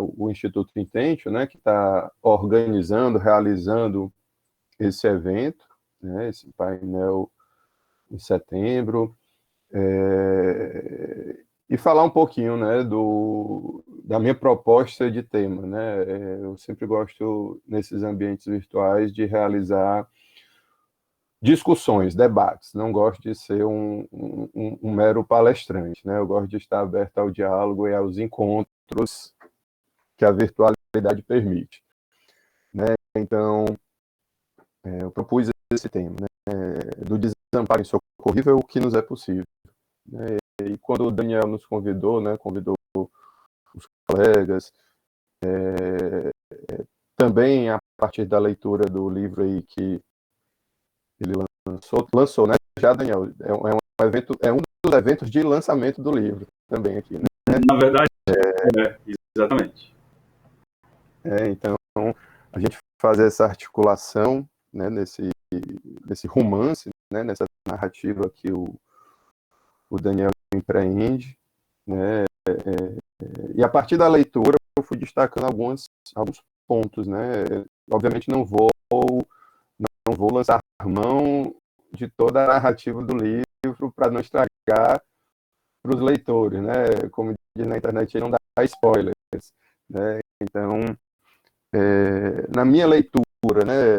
o Instituto Intentio, né, que está organizando, realizando esse evento, né, esse painel em setembro, e falar um pouquinho, né, da minha proposta de tema, né. Eu sempre gosto, nesses ambientes virtuais, de realizar discussões, debates. Não gosto de ser um mero palestrante, né. Eu gosto de estar aberto ao diálogo e aos encontros que a virtualidade permite, né. Então, eu propus esse tema, né, do desamparo insocorrível, o que nos é possível, né. E quando o Daniel nos convidou, né, convidou os colegas, também a partir da leitura do livro aí que ele lançou, né, já, Daniel, um evento, um dos eventos de lançamento do livro também aqui, né? Na verdade, exatamente. Então, a gente fazer essa articulação, né, nesse romance, né, nessa narrativa que o Daniel empreende, né, e a partir da leitura eu fui destacando alguns pontos, né. Obviamente não vou lançar mão de toda a narrativa do livro para não estragar para os leitores, né. Como diz na internet, não dá spoilers, né. Então, na minha leitura, né,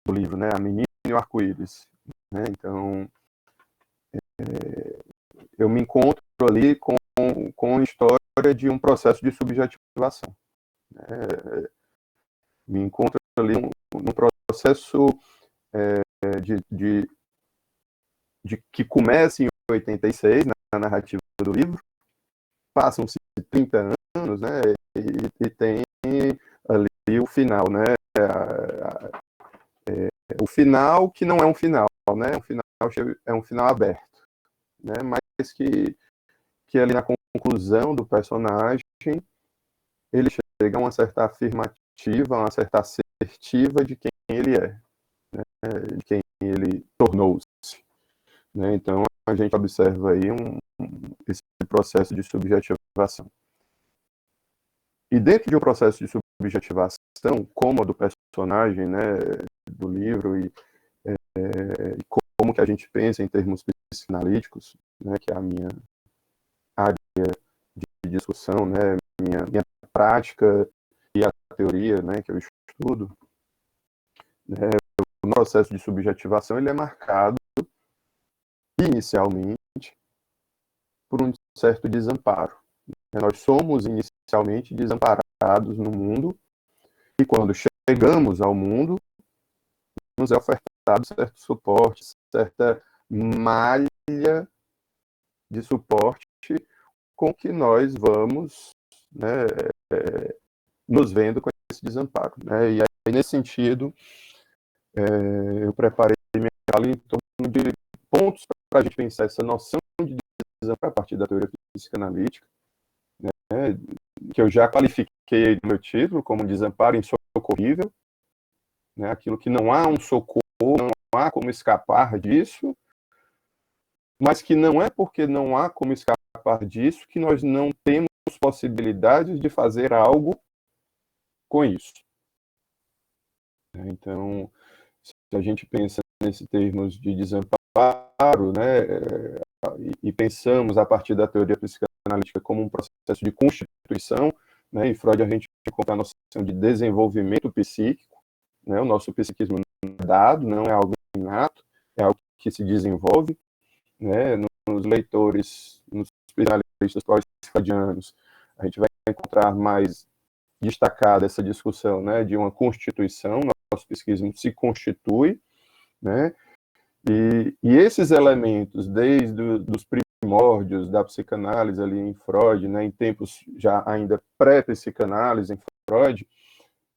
do livro, né, A Menina e o Arco-Íris, né, então, eu me encontro ali com a história de um processo de subjetivação, né. Me encontro ali num processo de que começa em 86, na narrativa do livro, passam-se 30 anos, né, e tem ali o final, né, o final que não é um final, né, é um final aberto, né, mas que ali na conclusão do personagem ele chega a uma certa afirmativa, a uma certa assertiva de quem ele é, né, de quem ele tornou-se, né. Então a gente observa aí esse processo de subjetivação. E dentro de um processo de subjetivação, como a do personagem, né, do livro, e como que a gente pensa em termos psicanalíticos, né, que é a minha área de discussão, né, minha prática e a teoria, né, que eu estudo, né, o processo de subjetivação ele é marcado inicialmente por um certo desamparo. Nós somos inicialmente desamparados no mundo e quando chegamos ao mundo nos é ofertado certo suporte, certa malha de suporte com que nós vamos, né, nos vendo com esse desamparo, né? E aí, nesse sentido, eu preparei minha aula em torno de pontos para a gente pensar essa noção de desamparo a partir da teoria psicanalítica, né, que eu já qualifiquei no meu título como desamparo insocorrível, né, aquilo que não há um socorro, não há como escapar disso, mas que não é porque não há como escapar disso que nós não temos possibilidades de fazer algo com isso. Então, se a gente pensa nesses termos de desamparo, né, e pensamos a partir da teoria psicanalítica como um processo de constituição, né, em Freud a gente encontra a noção de desenvolvimento psíquico, né, o nosso psiquismo não é dado, não é algo inato, é algo que se desenvolve, né, nos leitores, nos psicanalistas pós-freudianos, a gente vai encontrar mais destacada essa discussão, né, de uma constituição, nosso psiquismo se constitui, né, e esses elementos, desde os primórdios da psicanálise ali em Freud, né, em tempos já ainda pré-psicanálise em Freud,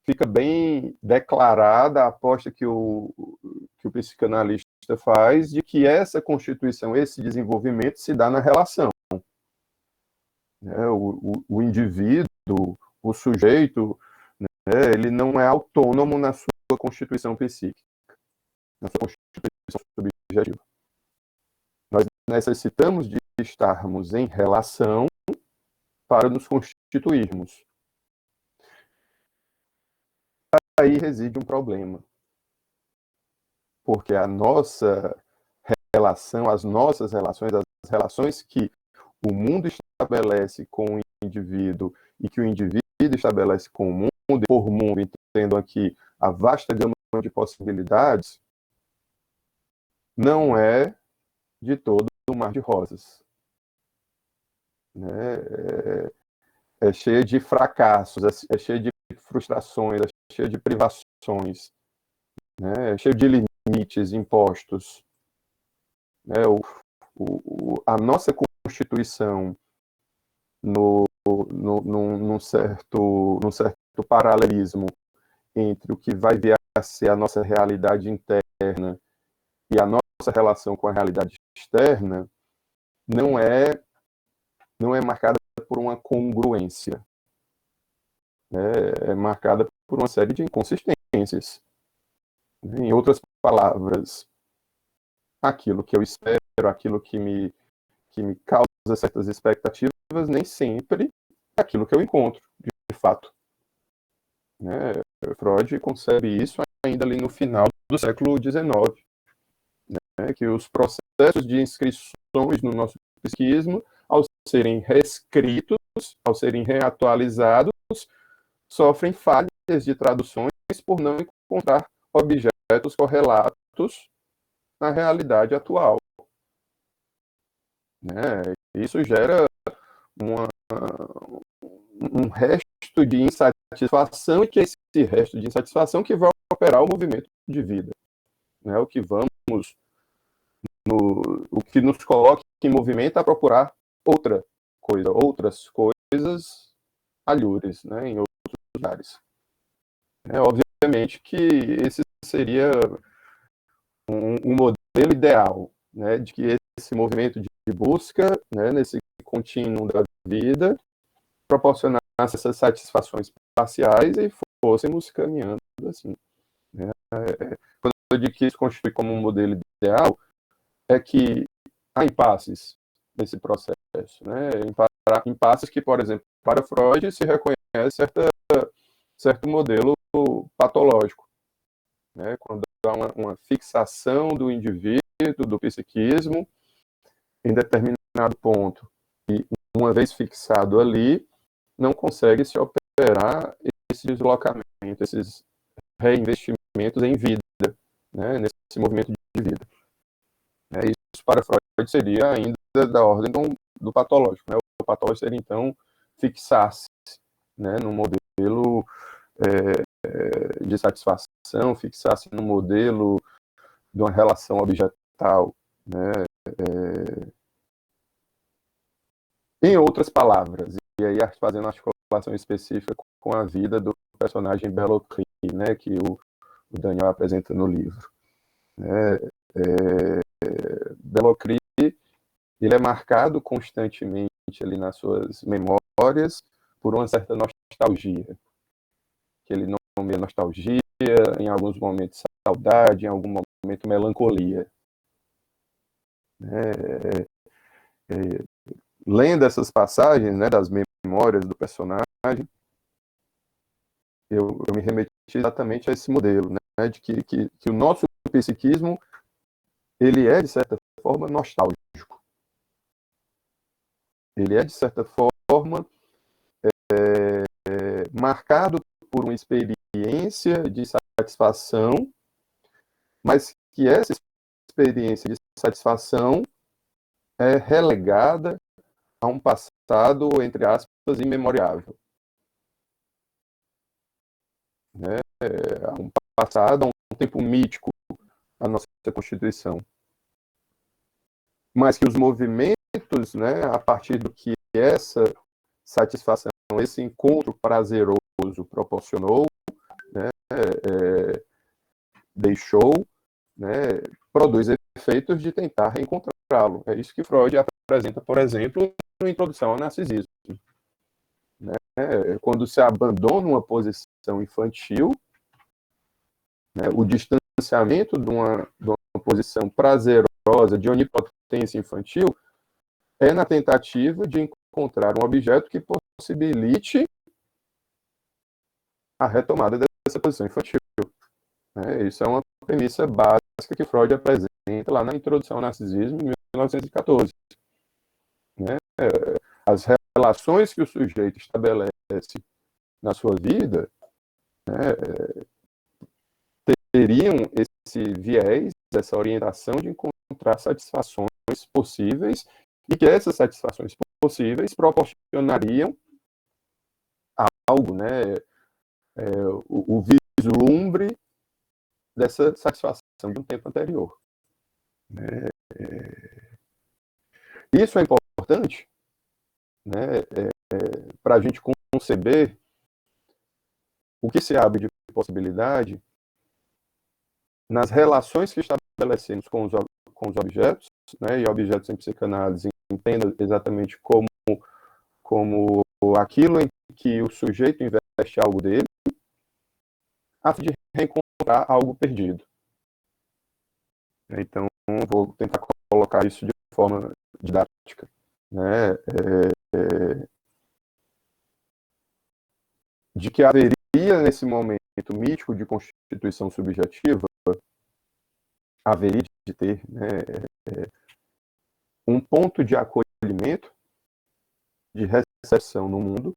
fica bem declarada a aposta que o psicanalista faz de que essa constituição, esse desenvolvimento se dá na relação, né, o indivíduo, o sujeito, né, ele não é autônomo na sua constituição psíquica, na sua constituição subjetiva. Nós necessitamos de estarmos em relação, para nos constituirmos. Aí reside um problema, porque a nossa relação, as nossas relações, as relações que o mundo estabelece com o indivíduo e que o indivíduo estabelece com o mundo, e por mundo, entendam aqui a vasta gama de possibilidades, não é de todo um mar de rosas. Né? É cheia de fracassos, é cheia de frustrações, é cheia de privações, né? É cheia de limites impostos. Né? A nossa Constituição, num certo paralelismo entre o que vai vir a ser a nossa realidade interna e a nossa relação com a realidade externa, não é marcada por uma congruência, né? É marcada por uma série de inconsistências. Em outras palavras, aquilo que eu espero, aquilo que me causa certas expectativas, nem sempre é aquilo que eu encontro, de fato. Né? Freud concebe isso ainda ali no final do século XIX, né? Que os processos de inscrições no nosso psiquismo, ao serem reescritos, ao serem reatualizados, sofrem falhas de traduções por não encontrar objetos correlatos na realidade atual. Né? Isso gera um resto de insatisfação, e que é esse resto de insatisfação que vai operar o movimento de vida. Né? O que nos coloca em movimento a procurar outras coisas alhures, né? Em outros lugares. Obviamente que esse seria um modelo ideal, né? De que esse movimento de busca, né? Nesse contínuo da vida, proporcionasse essas satisfações parciais e fôssemos caminhando assim. Né? Quando eu digo que isso constitui como um modelo ideal, é que há impasses nesse processo. Né? Impasses que, por exemplo, para Freud se reconhece certo modelo patológico. Né? Quando há uma fixação do indivíduo, do psiquismo, em determinado ponto, e uma vez fixado ali, não consegue se operar esse deslocamento, esses reinvestimentos em vida, né? Nesse movimento de vida. Isso para Freud seria ainda da ordem do patológico. Né? O patológico seria, então, fixar-se, né? No modelo de satisfação, fixar-se no modelo de uma relação objetal. Né? Em outras palavras, e aí fazendo uma articulação específica com a vida do personagem Bellocry, né? Que o Daniel apresenta no livro. Né? Bellocry, ele é marcado constantemente ali nas suas memórias por uma certa nostalgia, que ele nomeia nostalgia, em alguns momentos saudade, em algum momento melancolia. Lendo essas passagens, né, das memórias do personagem, eu me remeti exatamente a esse modelo, né, de que o nosso psiquismo, ele é, de certa forma, nostálgico. Ele é, de certa forma, marcado por uma experiência de satisfação, mas que essa experiência de satisfação é relegada a um passado, entre aspas, imemoriável. Né? A um passado, a um tempo mítico, a nossa Constituição. Mas que os movimentos, né, a partir do que essa satisfação, esse encontro prazeroso proporcionou, né, deixou, né, produz efeitos de tentar reencontrá-lo. É isso que Freud apresenta, por exemplo, na Introdução ao Narcisismo. Né? Quando se abandona uma posição infantil, né, o distanciamento de uma posição prazerosa, de onipotência infantil, é na tentativa de encontrar um objeto que possibilite a retomada dessa posição infantil. Isso é uma premissa básica que Freud apresenta lá na Introdução ao Narcisismo, em 1914. As relações que o sujeito estabelece na sua vida, teriam esse viés, essa orientação de encontrar satisfações possíveis, e que essas satisfações possíveis proporcionariam algo, o vislumbre dessa satisfação de um tempo anterior. Isso é importante, para a gente conceber o que se abre de possibilidade nas relações que estabelecemos com os objetos, e objetos em psicanálise entenda exatamente como aquilo em que o sujeito investe algo dele, a fim de reencontrar algo perdido. Então, vou tentar colocar isso de forma didática. De que haveria, nesse momento mítico de constituição subjetiva, haveria de ter um ponto de acolhimento, de recepção no mundo,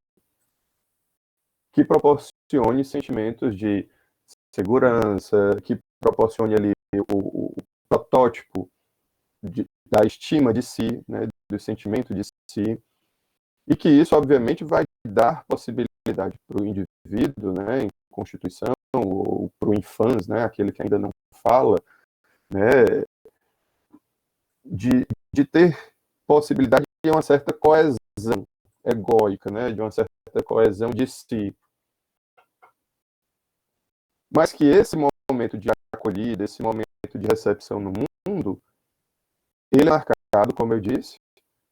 que proporcione sentimentos de segurança, que proporcione ali o protótipo da estima de si, do sentimento de si, e que isso, obviamente, vai dar possibilidade para o indivíduo, em constituição, ou para o infans, aquele que ainda não fala, de ter possibilidade de uma certa coesão egóica, de uma certa coesão de si. Mas que esse momento de acolhida, esse momento de recepção no mundo, ele é marcado, como eu disse,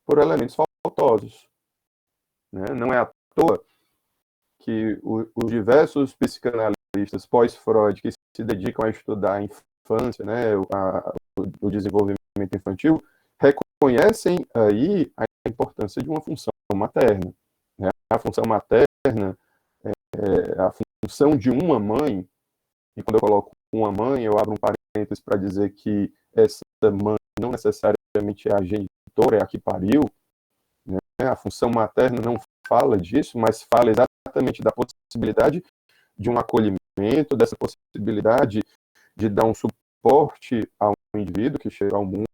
por elementos faltosos. Não é à toa que os diversos psicanalistas pós-Freud que se dedicam a estudar a infância, o desenvolvimento infantil, reconhecem aí a importância de uma função materna. A função materna, a função de uma mãe, e quando eu coloco uma mãe, eu abro um parênteses para dizer que essa mãe não necessariamente é a genitora, é a que pariu. A função materna não fala disso, mas fala exatamente da possibilidade de um acolhimento, dessa possibilidade de dar um suporte a um indivíduo que chega ao mundo.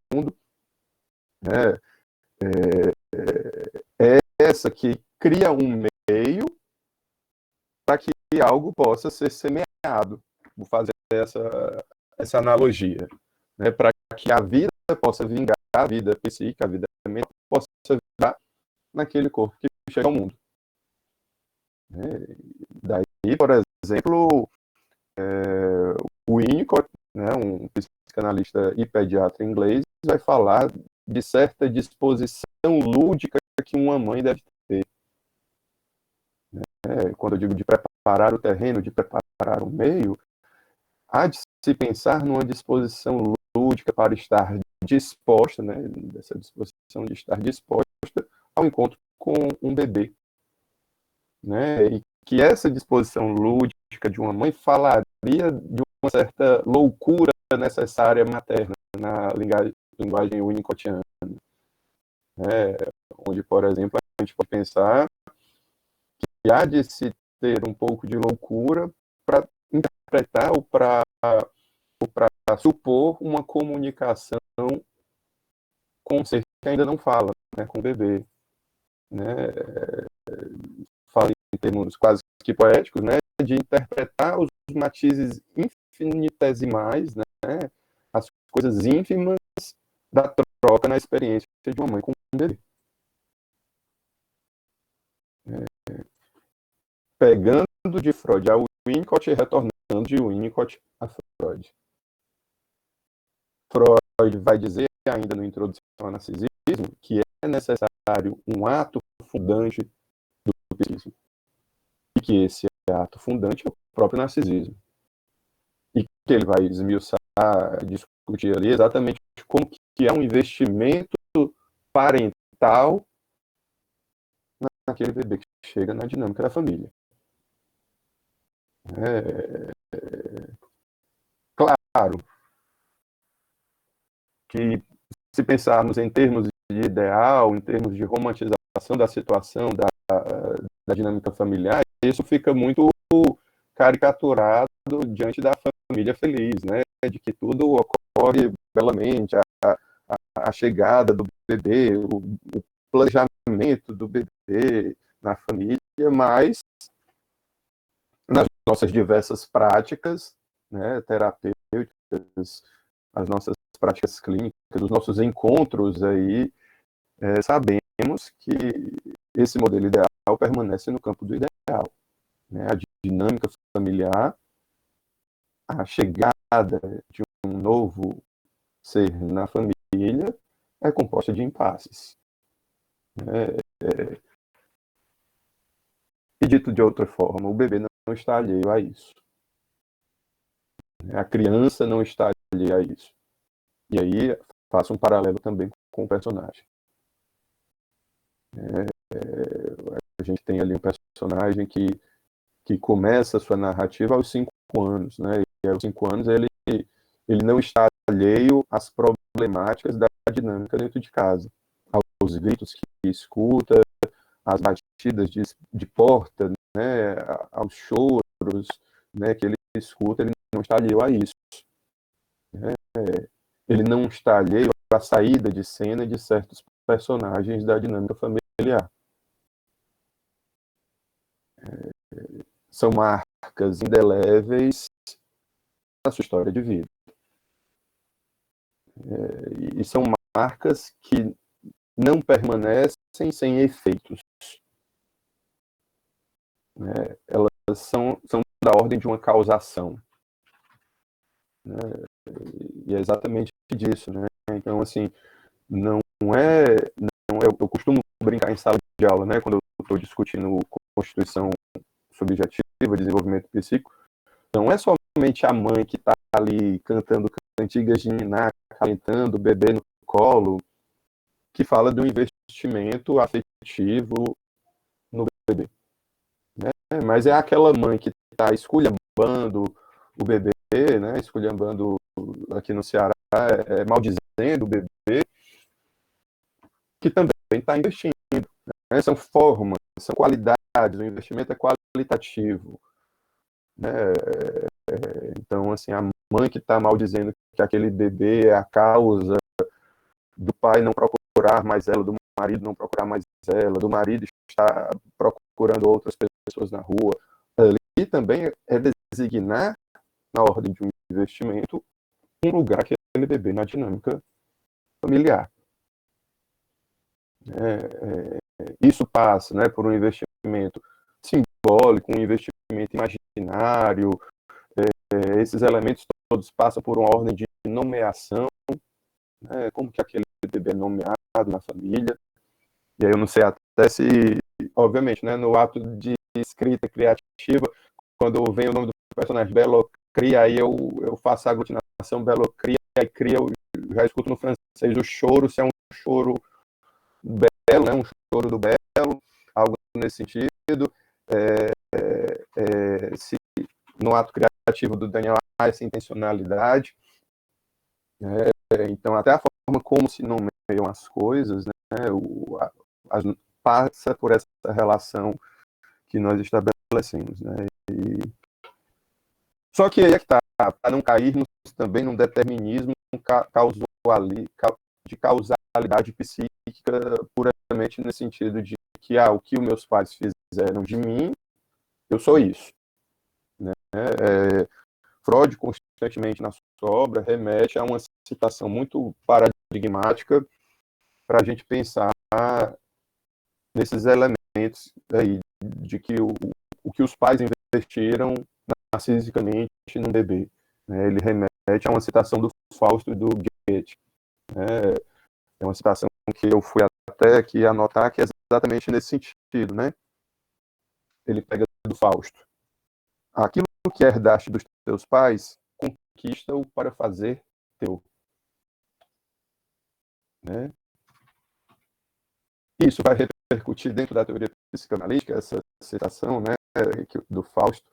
É essa que cria um meio para que algo possa ser semeado. Vou fazer essa analogia. Para que a vida possa vingar, a vida psíquica, a vida mental, possa virar naquele corpo que chega ao mundo. Daí, por exemplo, o Winnicott, um psicanalista e pediatra inglês, vai falar de certa disposição lúdica que uma mãe deve ter. Quando eu digo de preparar o terreno, de preparar o meio, há de se pensar numa disposição lúdica para estar disposta, dessa disposição de estar disposta ao encontro com um bebê. E que essa disposição lúdica de uma mãe falaria de uma certa loucura necessária materna na linguagem winnicottiana. Onde, por exemplo, a gente pode pensar que há de se ter um pouco de loucura para interpretar ou para supor uma comunicação com um ser que ainda não fala, com o bebê. Fala em termos quase que poéticos, de interpretar os matizes infinitesimais, as coisas ínfimas da troca na experiência de uma mãe com um bebê. Pegando de Freud a Winnicott e retornando de Winnicott a Freud. Freud vai dizer, ainda no Introdução ao Narcisismo, que é necessário um ato fundante do psiquismo. E que esse ato fundante é o próprio narcisismo. E que ele vai esmiuçar, discutir ali exatamente como que é um investimento parental naquele bebê que chega na dinâmica da família. Claro que, se pensarmos em termos de ideal, em termos de romantização da situação, da dinâmica familiar, isso fica muito caricaturado diante da família feliz, né? De que tudo ocorre belamente, a chegada do bebê, o planejamento do bebê na família, mas nas nossas diversas práticas, né, terapêuticas, as nossas práticas clínicas, os nossos encontros aí, sabemos que esse modelo ideal permanece no campo do ideal, né? A dinâmica familiar, a chegada de um novo ser na família é composta de impasses. E dito de outra forma, o bebê não está alheio a isso. A criança não está alheia a isso. E aí faço um paralelo também com o personagem. A gente tem ali um personagem que começa a sua narrativa aos 5 anos, né? E aos 5 anos ele não está alheio às problemáticas da dinâmica dentro de casa, aos gritos que escuta, às batidas de porta, né? Aos choros, né? Que ele escuta, ele não está alheio a isso. Né? Ele não está alheio à saída de cena de certos personagens da dinâmica familiar. São marcas indeléveis na sua história de vida. E são marcas que não permanecem sem efeitos. Elas são da ordem de uma causação. E é exatamente disso. Né? Então, assim, não é... eu costumo brincar em sala de aula, né, quando eu estou discutindo constituição subjetiva, desenvolvimento psíquico, não é somente a mãe que está ali cantando cantigas de niná, calentando o bebê no colo, que fala do investimento afetivo no bebê. Né? Mas é aquela mãe que está esculhambando o bebê, né? Esculhambando aqui no Ceará, maldizendo o bebê, que também está investindo. Né? São formas, são qualidades, o investimento é qualitativo. Né? Então, assim, a mãe que está maldizendo que aquele bebê é a causa do pai não procurar mais ela, do marido não procurar mais ela, do marido estar procurando outras pessoas na rua, ali também é designar, na ordem de um investimento, um lugar que aquele bebê na dinâmica familiar. Isso passa, né, por um investimento simbólico, um investimento imaginário. Esses elementos todos passam por uma ordem de nomeação, né, como que aquele bebê é nomeado na família. E aí eu não sei até se, obviamente, né, no ato de escrita criativa, quando vem o nome do personagem Belocria, aí eu faço a aglutinação Belocria, aí cria, eu já escuto no francês o choro, se é um choro belo, né, um choro do belo, algo nesse sentido. Se no ato criativo do Daniel há essa intencionalidade, então até a forma como se nomeiam as coisas, né, passa por essa relação que nós estabelecemos. Né? Só que aí é que está, para não cairmos também num determinismo de causalidade psíquica puramente nesse sentido de que o que os meus pais fizeram de mim, eu sou isso. Né? Freud, constantemente na sua obra, remete a uma citação muito paradigmática para a gente pensar nesses elementos aí, de que o que os pais investiram narcisicamente no bebê. Né? Ele remete a uma citação do Fausto e do Goethe. É uma citação que eu fui até aqui anotar, que é exatamente nesse sentido. Né? Ele pega do Fausto. Aquilo que herdaste dos teus pais, conquista-o para fazer teu. Né? Isso vai repercutir dentro da teoria psicanalítica, essa citação, né, do Fausto,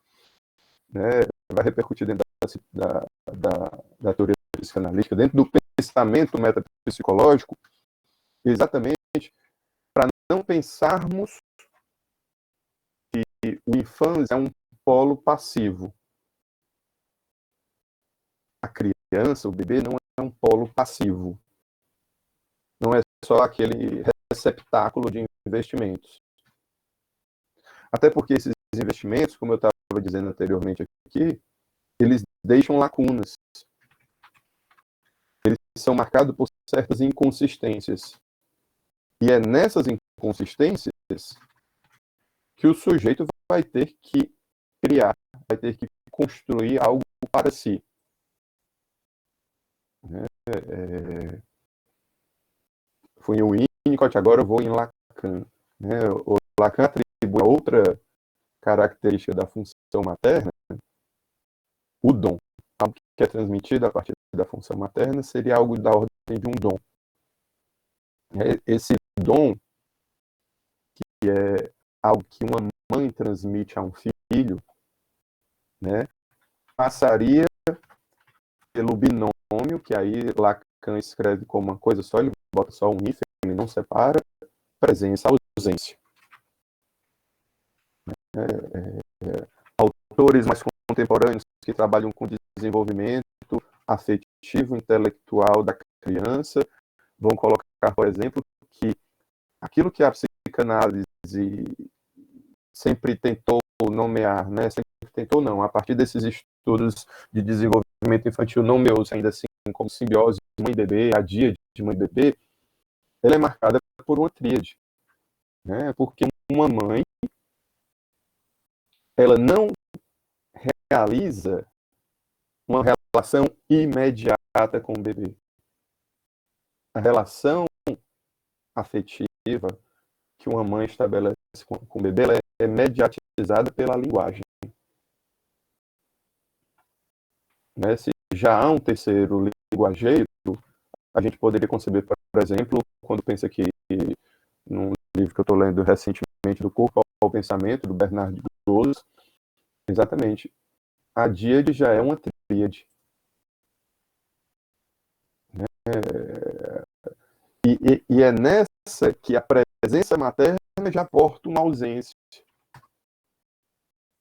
né, vai repercutir dentro da teoria psicanalítica, dentro do pensamento metapsicológico, exatamente para não pensarmos que o infância é um polo passivo. A criança, o bebê, não é um polo passivo. Não é só aquele receptáculo de investimentos. Até porque esses investimentos, como eu estava dizendo anteriormente aqui, eles deixam lacunas. Eles são marcados por certas inconsistências. E é nessas inconsistências que o sujeito vai ter que criar, vai ter que construir algo para si. Fui em Winnicott, agora eu vou em Lacan. O Lacan atribui a outra característica da função materna, o dom. Algo que é transmitido a partir da função materna seria algo da ordem de um dom. Esse dom, que é algo que uma mãe transmite a um filho, né, passaria pelo binômio, que aí Lacan escreve como uma coisa só, ele bota só um hífen, ele não separa, presença, ausência. Autores mais contemporâneos que trabalham com desenvolvimento afetivo, intelectual da criança, vão colocar, por exemplo, que aquilo que a psicanálise sempre tentou nomear, né? Sempre tentou não, a partir desses estudos de desenvolvimento infantil nomeou-se ainda assim como simbiose mãe-bebê, a dia de mãe-bebê, ela é marcada por uma tríade, né? Porque uma mãe, ela não realiza uma relação imediata com o bebê. A relação afetiva que uma mãe estabelece com o bebê, ela é mediatizada pela linguagem. Né? Se já há um terceiro linguajeiro, a gente poderia conceber, por exemplo, quando pensa que, num livro que eu estou lendo recentemente, do Corpo ao Pensamento, do Bernard Goes, exatamente, a díade já é uma tríade. Né? E é nessa que a presença materna já porta uma ausência.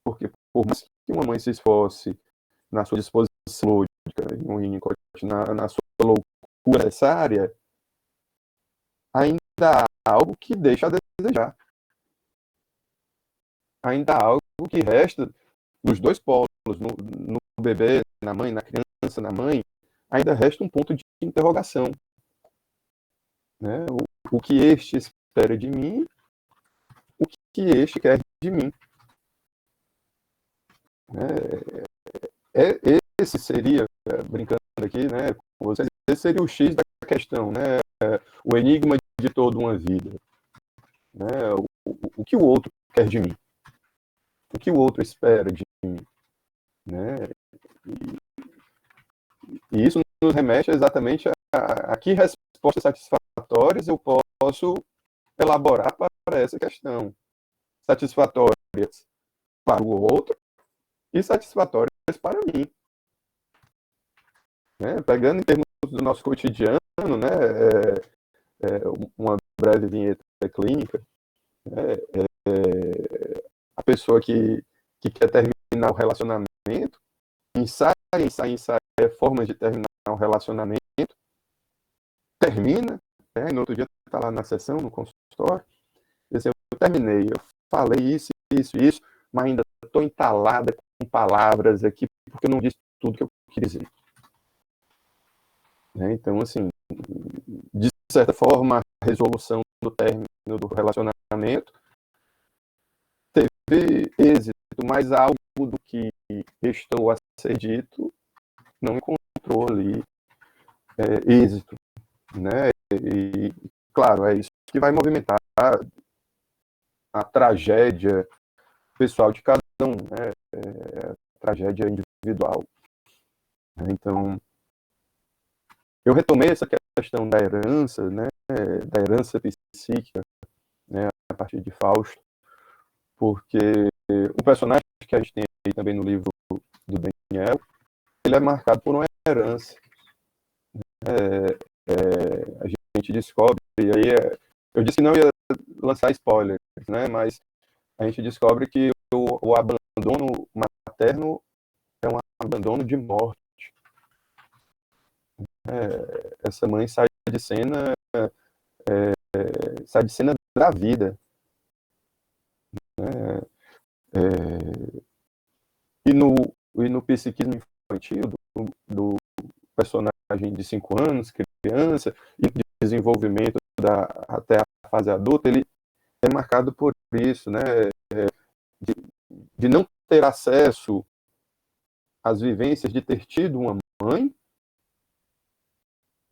Porque por mais que uma mãe se esforce na sua disposição lúdica, na sua loucura necessária, ainda há algo que deixa a desejar. Ainda há algo que resta nos dois polos, no bebê, na mãe, na criança, na mãe, ainda resta um ponto de interrogação. Né? O que este espera de mim, o que este quer de mim. Esse seria, brincando aqui, né, com vocês, esse seria o X da questão, né, o enigma de toda uma vida. Né, o que o outro quer de mim? O que o outro espera de mim? Né? E isso nos remete exatamente a que respostas satisfatórias eu posso elaborar para essa questão. Satisfatórias para o outro e satisfatórias para mim. Né? Pegando em termos do nosso cotidiano, né, uma breve vinheta clínica, né, a pessoa que quer terminar o relacionamento, ensaia formas de terminar o relacionamento, termina, né, no outro dia está lá na sessão, no consultório, e assim, eu terminei, eu falei isso, mas ainda estou entalada com palavras aqui, porque eu não disse tudo que eu queria dizer. Né? Então, assim, de certa forma, a resolução do término do relacionamento teve êxito, mas algo do que restou a ser dito não encontrou ali êxito. Né? E, claro, é isso que vai movimentar a tragédia pessoal de cada um, né? A tragédia individual. Então, eu retomei essa questão da herança, né? Da herança psíquica, né, a partir de Fausto, porque o personagem que a gente tem aí também no livro do Daniel, ele é marcado por uma herança. A gente descobre, e aí eu disse que não ia lançar spoilers, né, mas a gente descobre que o abandono materno é um abandono de morte. Essa mãe sai de cena da vida, né? E no psiquismo infantil do personagem de 5 anos, criança, e de desenvolvimento até a fase adulta, ele é marcado por isso, né? De não ter acesso às vivências de ter tido uma mãe,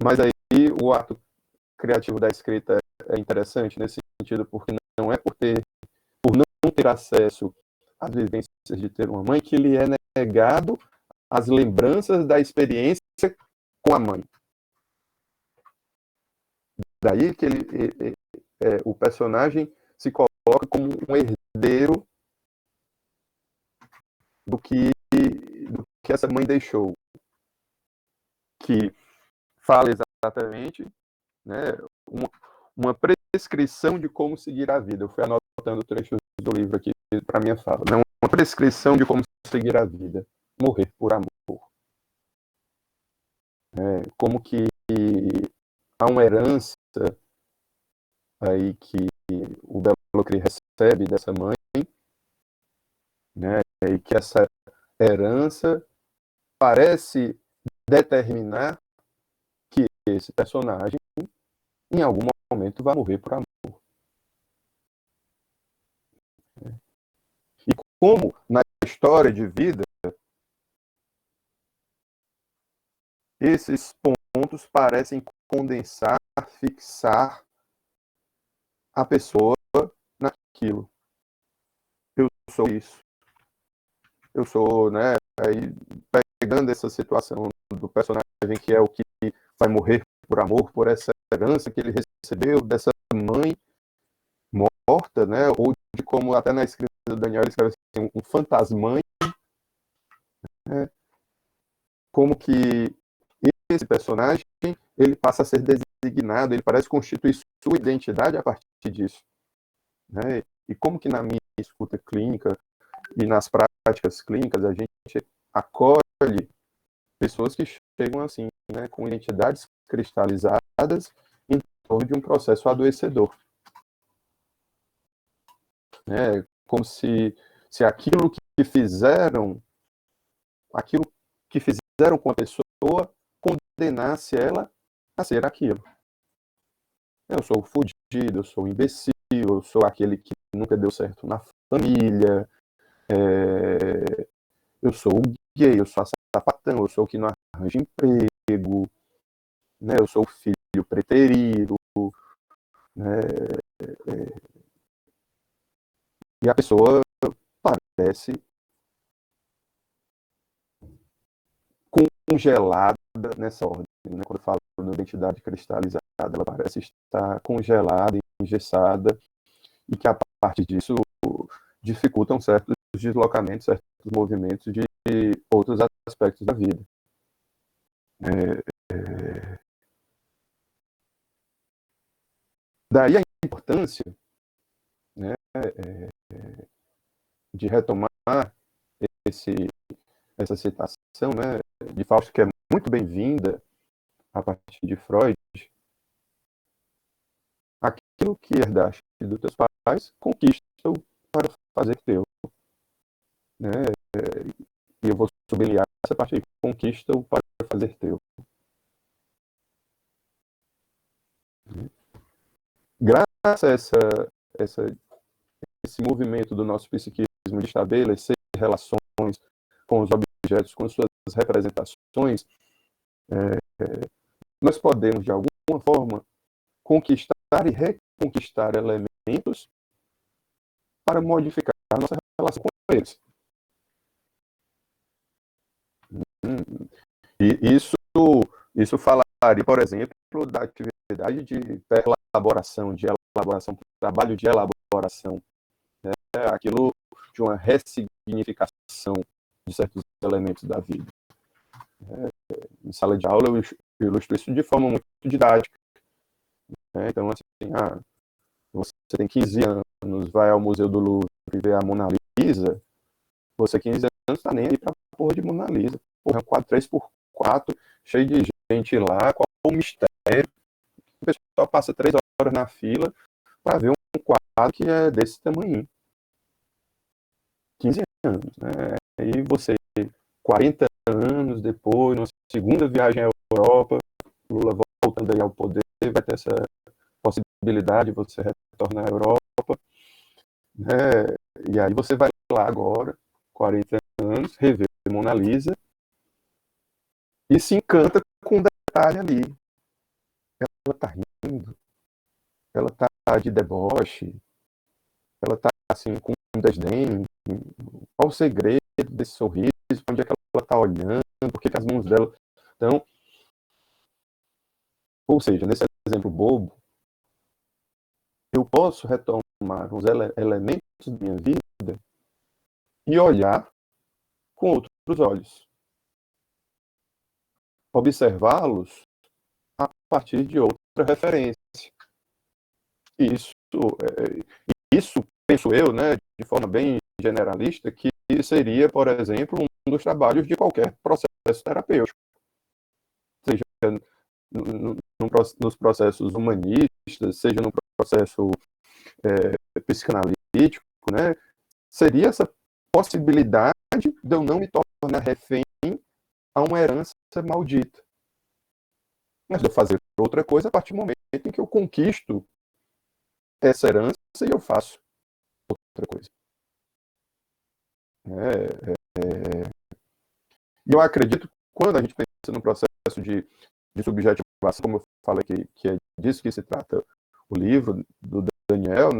mas aí o ato criativo da escrita é interessante nesse sentido, porque não é por não ter acesso às vivências de ter uma mãe que ele é negado as lembranças da experiência com a mãe. Daí que o personagem se coloca como um herdeiro do que essa mãe deixou, que fala exatamente, né, uma prescrição de como seguir a vida. Eu fui anotando trechos do livro aqui para minha fala, né? Uma prescrição de como seguir a vida, morrer por amor. Como que há uma herança aí que o Belo-Cri recebe dessa mãe, né? E que essa herança parece determinar que esse personagem, em algum momento, vai morrer por amor. E como na história de vida, esses pontos parecem condensar, fixar a pessoa naquilo. Eu sou isso. Eu sou, né? Aí, pegando essa situação do personagem que é o que vai morrer por amor, por essa herança que ele recebeu dessa mãe morta, né? Ou de como até na escrita do Daniel ele escreve assim, um fantasmãe, né? Como que esse personagem ele passa a ser designado, ele parece constituir sua identidade a partir disso, né? E como que na minha escuta clínica e nas práticas clínicas a gente acolhe pessoas que chegam assim, né, com identidades cristalizadas em torno de um processo adoecedor, né? Como se aquilo que fizeram com a pessoa condenasse ela a ser aquilo. Eu sou o fudido, eu sou o imbecil, eu sou aquele que nunca deu certo na família, eu sou o gay, eu sou a sapatão, eu sou o que não arranja emprego, né? Eu sou o filho preterido, né? E a pessoa parece congelada nessa ordem, né? Quando eu falo de identidade cristalizada, ela parece estar congelada, engessada, e que a partir disso dificultam certos deslocamentos, certos movimentos de outros aspectos da vida. Daí a importância, né, de retomar essa citação, né, de Fausto, que é muito bem-vinda a partir de Freud. Aquilo que herdaste dos teus pais, conquista-o para fazer teu. Né? E eu vou sublinhar essa parte aí, conquista-o para fazer teu. Graças a esse movimento do nosso psiquismo de estabelecer relações com os objetos, com suas representações, nós podemos, de alguma forma, conquistar e reconquistar elementos para modificar a nossa relação com eles. E isso falaria, por exemplo, da atividade de elaboração, de elaboração, trabalho de elaboração, né? Aquilo de uma ressignificação de certos elementos da vida. Em sala de aula eu ilustro isso de forma muito didática. Então, assim, você tem 15 anos, vai ao Museu do Louvre e vê a Mona Lisa, você 15 anos está nem aí para a porra de Mona Lisa. Porra, é um quadro 3x4, cheio de gente lá, qual o mistério? O pessoal passa 3 horas na fila para ver um quadro que é desse tamanho. 15 anos, né? Aí você, 40 anos depois, numa segunda viagem à Europa, Lula voltando aí ao poder, vai ter essa possibilidade de você retornar à Europa, né? E aí você vai lá agora, 40 anos, rever Mona Lisa e se encanta com um detalhe ali. Ela tá rindo, ela tá de deboche, ela tá assim com um desdém. Qual o segredo desse sorriso? Onde é que ela tá olhando? Por que as mãos dela estão... Ou seja, nesse exemplo bobo, eu posso retomar os elementos da minha vida e olhar com outros olhos. Observá-los a partir de outra referência. Isso penso eu, né, de forma bem generalista, que seria, por exemplo, um dos trabalhos de qualquer processo terapêutico. Seja nos processos humanistas, seja no processo psicanalítico, né, seria essa possibilidade de eu não me tornar refém a uma herança maldita. Mas de eu fazer outra coisa a partir do momento em que eu conquisto essa herança e eu faço outra coisa. E eu acredito que quando a gente pensa no processo de subjetivação, como eu falei que é disso que se trata o livro do Daniel,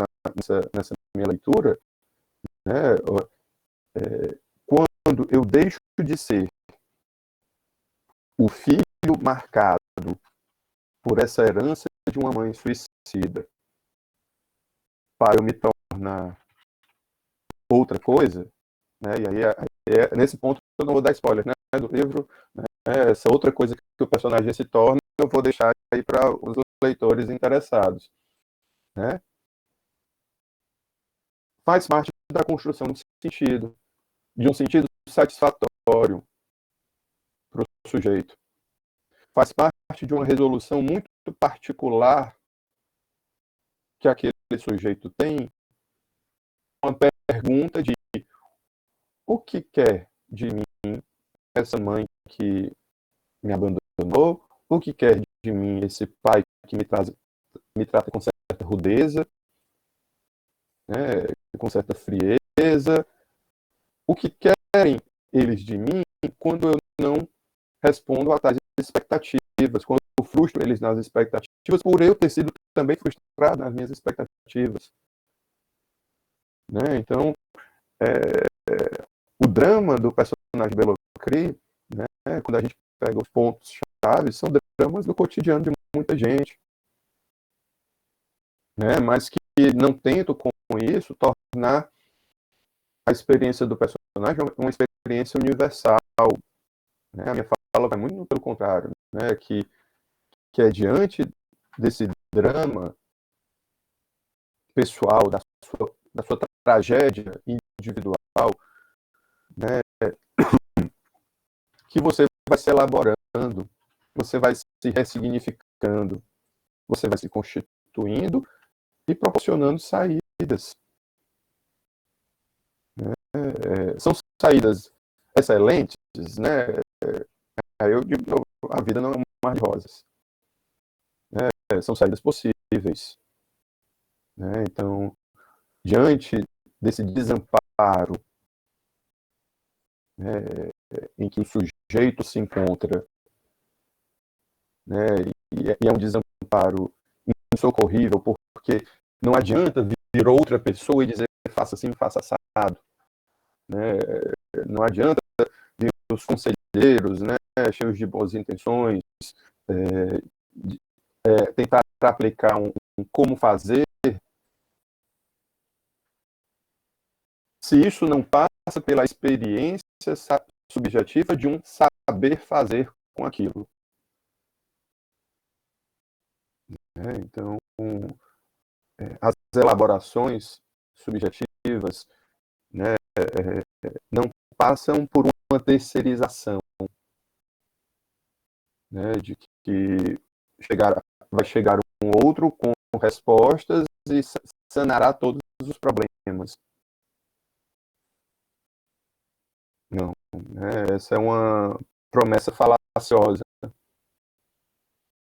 nessa minha leitura, né, quando eu deixo de ser o filho marcado por essa herança de uma mãe suicida para eu me tornar outra coisa, né, e aí nesse ponto eu não vou dar spoiler, né, do livro, né, essa outra coisa que o personagem se torna, eu vou deixar aí para os leitores interessados, né? Faz parte da construção de um sentido satisfatório para o sujeito. Faz parte de uma resolução muito particular que aquele sujeito tem, uma pergunta de o que quer de mim essa mãe que me abandonou, o que quer de mim esse pai que me trata com certa rudeza, né, com certa frieza, o que querem eles de mim quando eu não respondo a tais expectativas, quando eu frustro eles nas expectativas, por eu ter sido também frustrado nas minhas expectativas. Né? Então, o drama do personagem Belocri, né, quando a gente pega os pontos-chave, são dramas do cotidiano de muita gente, né, mas que não tentam com isso tornar a experiência do personagem uma experiência universal. Né? A minha fala vai muito pelo contrário, né, que é diante desse drama pessoal, da sua tragédia individual, né, que você vai se elaborando, você vai se ressignificando, você vai se constituindo e proporcionando saídas. Né? São saídas excelentes, né? Eu digo, a vida não é um mar de rosas. São saídas possíveis. Né? Então, diante desse desamparo, né, em que o sujeito se encontra, né, e é um desamparo insocorrível, porque não adianta vir outra pessoa e dizer faça assim, faça assado. Né? Não adianta vir os conselheiros, né, cheios de boas intenções, tentar aplicar um como fazer se isso não passa pela experiência subjetiva de um saber fazer com aquilo. Então, as elaborações subjetivas, né, não passam por uma terceirização, né, de que vai chegar um outro com respostas e sanará todos os problemas. Não, né, essa é uma promessa falaciosa.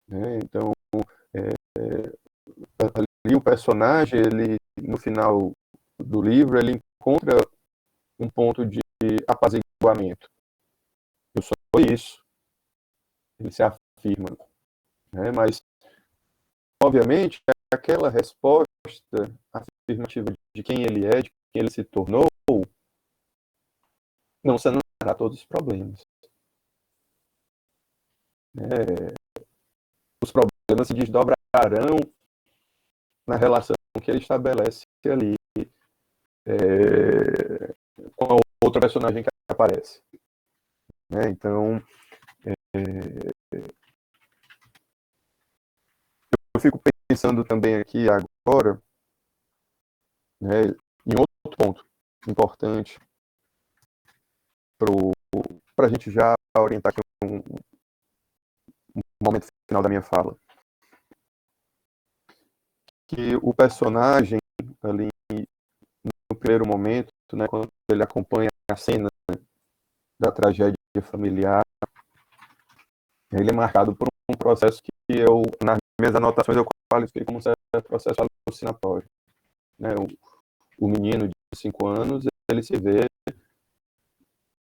Né, então, ali o personagem, ele, no final do livro, ele encontra um ponto de apaziguamento. Eu sou isso. Ele se afirma. Né? Mas, obviamente, aquela resposta afirmativa de quem ele é, de quem ele se tornou, não sanará todos os problemas. Os problemas se desdobrarão na relação que ele estabelece ali com a outra personagem que aparece. Então, eu fico pensando também aqui agora, né, em outro ponto importante para a gente já orientar aqui um momento final da minha fala. Que o personagem, ali no primeiro momento, né, quando ele acompanha a cena da tragédia familiar, ele é marcado por um processo que eu, nas minhas anotações, eu qualifiquei como um processo alucinatório. Né? O menino de 5 anos, ele se vê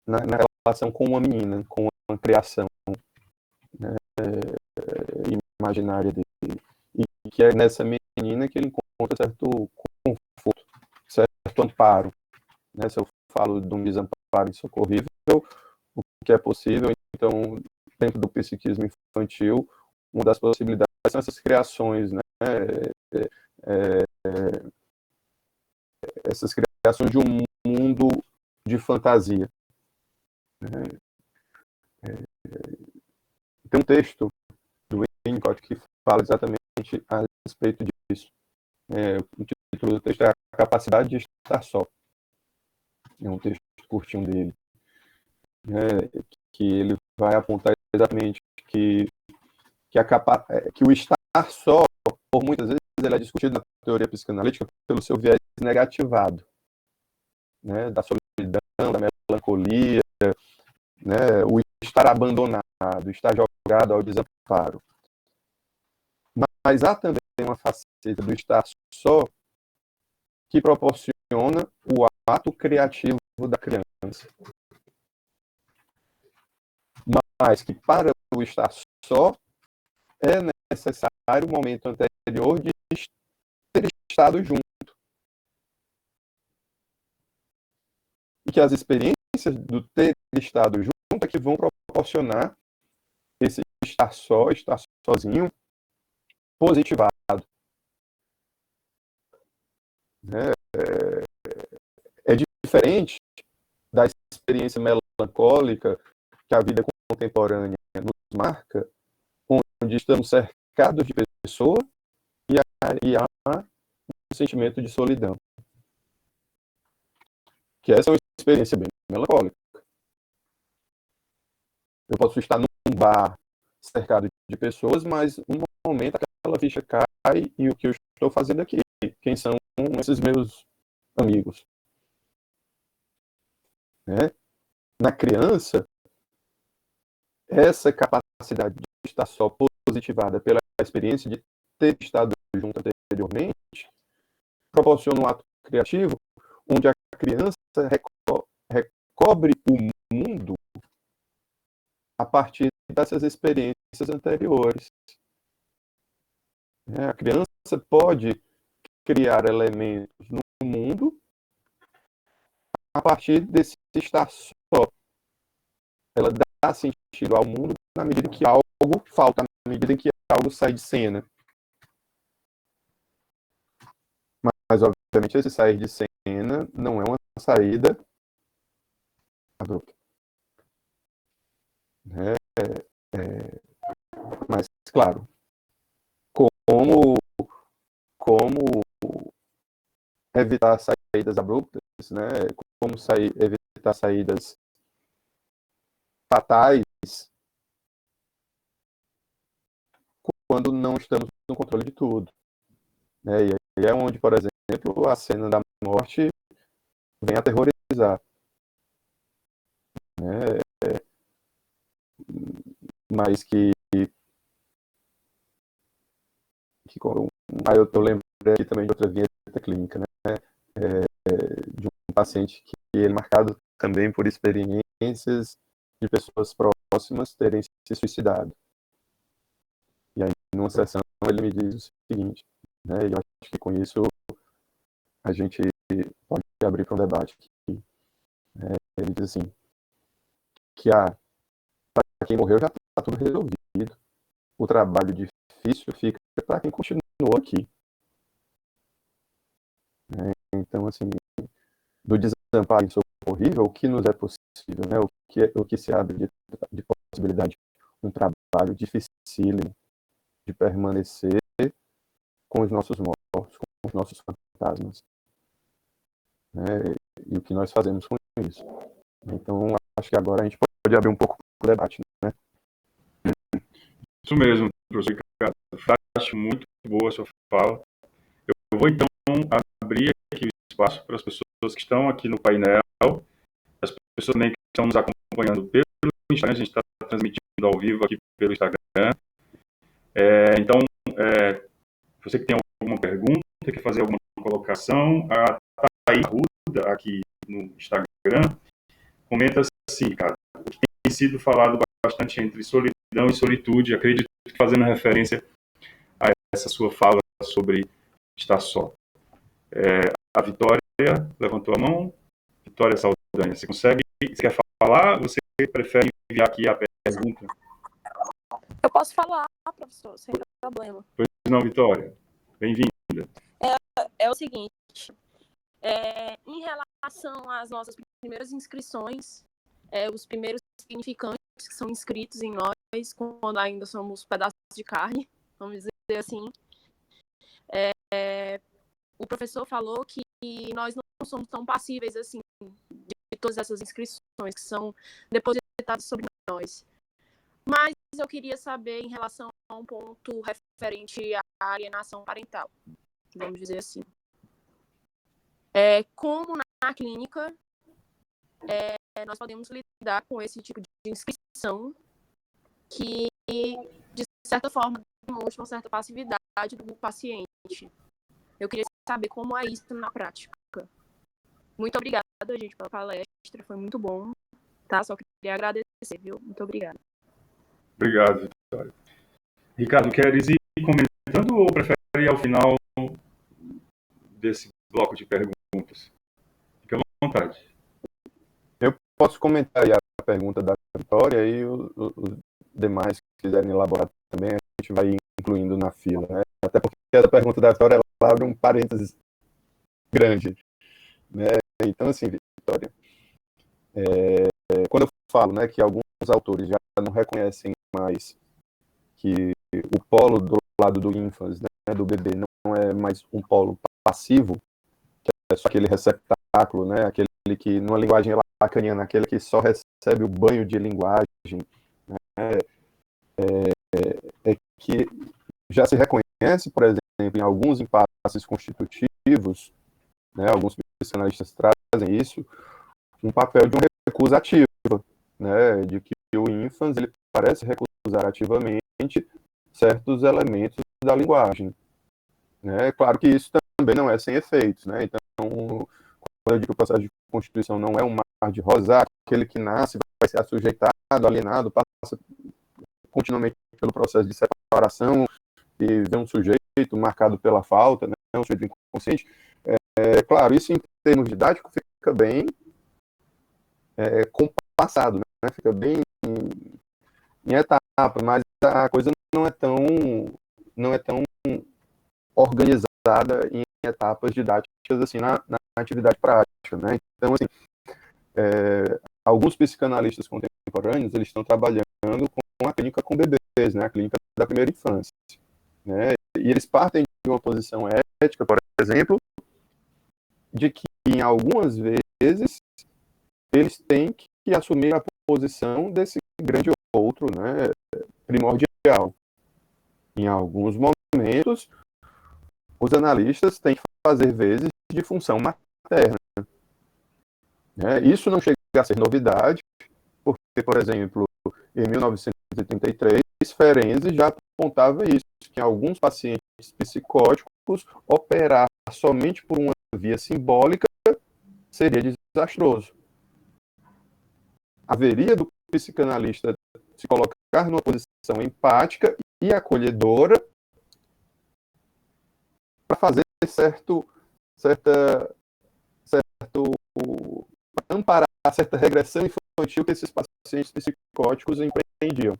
na relação com uma menina, com uma criação, né, imaginária dele. E que é nessa menina que ele encontra certo conforto, certo amparo. Né? Se eu falo de um desamparo insocorrível, o que é possível, então, dentro do psiquismo infantil, uma das possibilidades são essas criações, né? Essas criações de um mundo de fantasia. Tem um texto do Winnicott que fala exatamente a respeito disso. O título do texto é A Capacidade de Estar Só. É um texto curtinho dele. Que ele vai apontar exatamente que o estar só, por muitas vezes, ele é discutido na teoria psicanalítica pelo seu viés negativado, né, da solidão, da melancolia, né, o estar abandonado, estar jogado ao desamparo. Mas há também uma faceta do estar só que proporciona o ato criativo da criança. Mas que para o estar só é necessário o momento anterior de ter estado junto. E que as experiências do ter estado junto é que vão proporcionar esse estar só, estar sozinho, positivado. É diferente da experiência melancólica que a vida contemporânea nos marca, onde estamos cercados de pessoas e há um sentimento de solidão. Que essa é uma experiência bem melancólica. Eu posso estar num bar cercado de pessoas, mas um momento aquela ficha cai e o que eu estou fazendo aqui? Quem são esses meus amigos? Na criança, essa capacidade de estar só positivada pela experiência de ter estado junto anteriormente proporciona um ato criativo onde a criança recobre o mundo a partir dessas experiências anteriores. A criança pode criar elementos no mundo a partir desse estar só. Ela dá sentido ao mundo na medida que algo falta, na medida que algo sai de cena. Mas obviamente, esse sair de cena não é uma saída abrupta, né? Mas, claro, como, como evitar saídas abruptas, né? Como evitar saídas fatais quando não estamos no controle de tudo, né? E aí é onde, por exemplo, a cena da morte vem aterrorizar, né? Mas aí eu tô lembrando aqui também de outra vinheta clínica, né? De um paciente que ele marcado também por experiências de pessoas próximas terem se suicidado. E aí, numa sessão, ele me diz o seguinte, né? E eu acho que com isso a gente pode abrir para um debate. Ele diz assim, que para quem morreu já está tudo resolvido. O trabalho difícil fica para quem continuou aqui. Então, assim, do desamparo insocorrível, o que nos é possível, né? O que se abre de possibilidade? Um trabalho dificílimo de permanecer com os nossos mortos, com os nossos fantasmas, né? E o que nós fazemos com isso. Então, acho que agora a gente pode abrir um pouco o debate, né? Isso mesmo, professor Ricardo. Acho muito boa a sua fala. Eu vou, então, abrir aqui o espaço para as pessoas que estão aqui no painel, as pessoas também que estão nos acompanhando pelo Instagram. A gente está transmitindo ao vivo aqui pelo Instagram. Então, você que tem alguma pergunta, quer fazer alguma colocação, a Thaís Ruda, aqui no Instagram, comenta assim, cara, o que tem sido falado bastante entre solidão e solitude, acredito que fazendo referência a essa sua fala sobre estar só. A Vitória levantou a mão. Vitória Saldanha, você quer falar? Você prefere enviar aqui a pergunta? Eu posso falar, professor, sem problema. Pois não, Vitória. Bem-vinda. É o seguinte, em relação às nossas primeiras inscrições, os primeiros significantes que são inscritos em nós, quando ainda somos pedaços de carne, vamos dizer assim, o professor falou que nós não somos tão passíveis assim de todas essas inscrições que são depositadas sobre nós. Mas eu queria saber em relação a um ponto referente à alienação parental, vamos dizer assim. Como na clínica nós podemos lidar com esse tipo de inscrição que, de certa forma, demonstra uma certa passividade do paciente. Eu queria saber como é isso na prática. Muito obrigada, gente, pela palestra, foi muito bom. Tá? Só queria agradecer, viu? Muito obrigada. Obrigado, Vitória. Ricardo, queres ir comentando ou prefere ir ao final desse bloco de perguntas? Fique à vontade. Eu posso comentar aí a pergunta da Vitória e os demais que quiserem elaborar também, a gente vai incluindo na fila, né? Até porque a pergunta da Vitória ela abre um parênteses grande, né? Então, assim, Vitória, quando eu falo, né, que alguns autores já não reconhecem mais que o polo do lado do ínfans, né, do bebê, não é mais um polo passivo, que é só aquele receptáculo, né, aquele que, numa linguagem lacaniana, aquele que só recebe o banho de linguagem, né, que já se reconhece, por exemplo, em alguns impasses constitutivos, né, alguns psicanalistas trazem isso, um papel de uma recusa ativa, né, de que o ínfans ele parece recusar ativamente certos elementos da linguagem, né? Claro que isso também não é sem efeitos, né? Então, quando eu digo que o processo de constituição não é um mar de rosas, aquele que nasce vai ser assujeitado, alienado, passa continuamente pelo processo de separação e vê um sujeito marcado pela falta, né? Um sujeito inconsciente. Claro, isso em termos didáticos fica bem compassado, né? Fica bem em etapa, mas a coisa não é tão organizada em etapas didáticas assim, na atividade prática, né? Então, assim, alguns psicanalistas contemporâneos, eles estão trabalhando com a clínica com bebês, né? A clínica da primeira infância, né? E eles partem de uma posição ética, por exemplo, de que, em algumas vezes, eles têm que assumir a posição desse grande outro, né, primordial. Em alguns momentos, os analistas têm que fazer vezes de função materna, né? Isso não chega a ser novidade, porque, por exemplo, em 1933, Ferenczi já apontava isso, que em alguns pacientes psicóticos, operar somente por uma via simbólica seria desastroso. Haveria do psicanalista se colocar numa posição empática e acolhedora para fazer amparar certa regressão infantil que esses pacientes psicóticos empreendiam,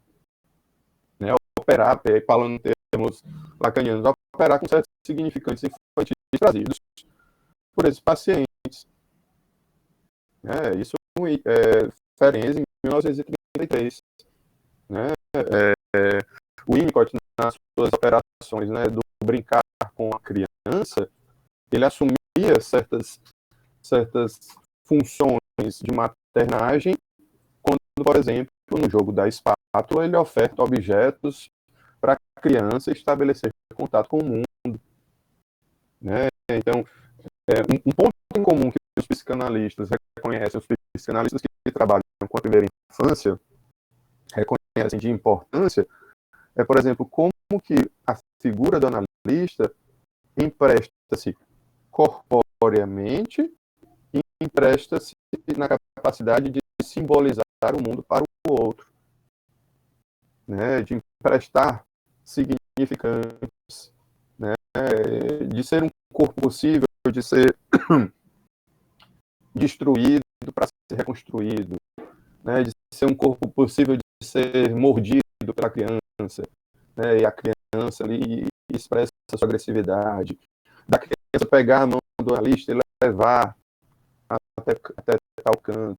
né? Operar, falando em termos lacanianos, operar com certos significantes infantis trazidos por esses pacientes. Isso Ferenczi, em 1933. Né? O Winnicott, nas suas operações, né, do brincar com a criança, ele assumia certas funções de maternagem, quando, por exemplo, no jogo da espátula, ele oferta objetos para a criança estabelecer contato com o mundo. Né? Então, um ponto em comum que os psicanalistas reconhecem, os psicanalistas que trabalham com a primeira infância, reconhecem de importância, por exemplo, como que a figura do analista empresta-se corporeamente e empresta-se na capacidade de simbolizar o mundo para o outro, né? De emprestar significantes, né? De ser um corpo possível de ser destruído para ser reconstruído, né? De ser um corpo possível de ser mordido pela criança, né? E a criança ali expressa a sua agressividade, da criança pegar a mão do analista e levar até tal canto,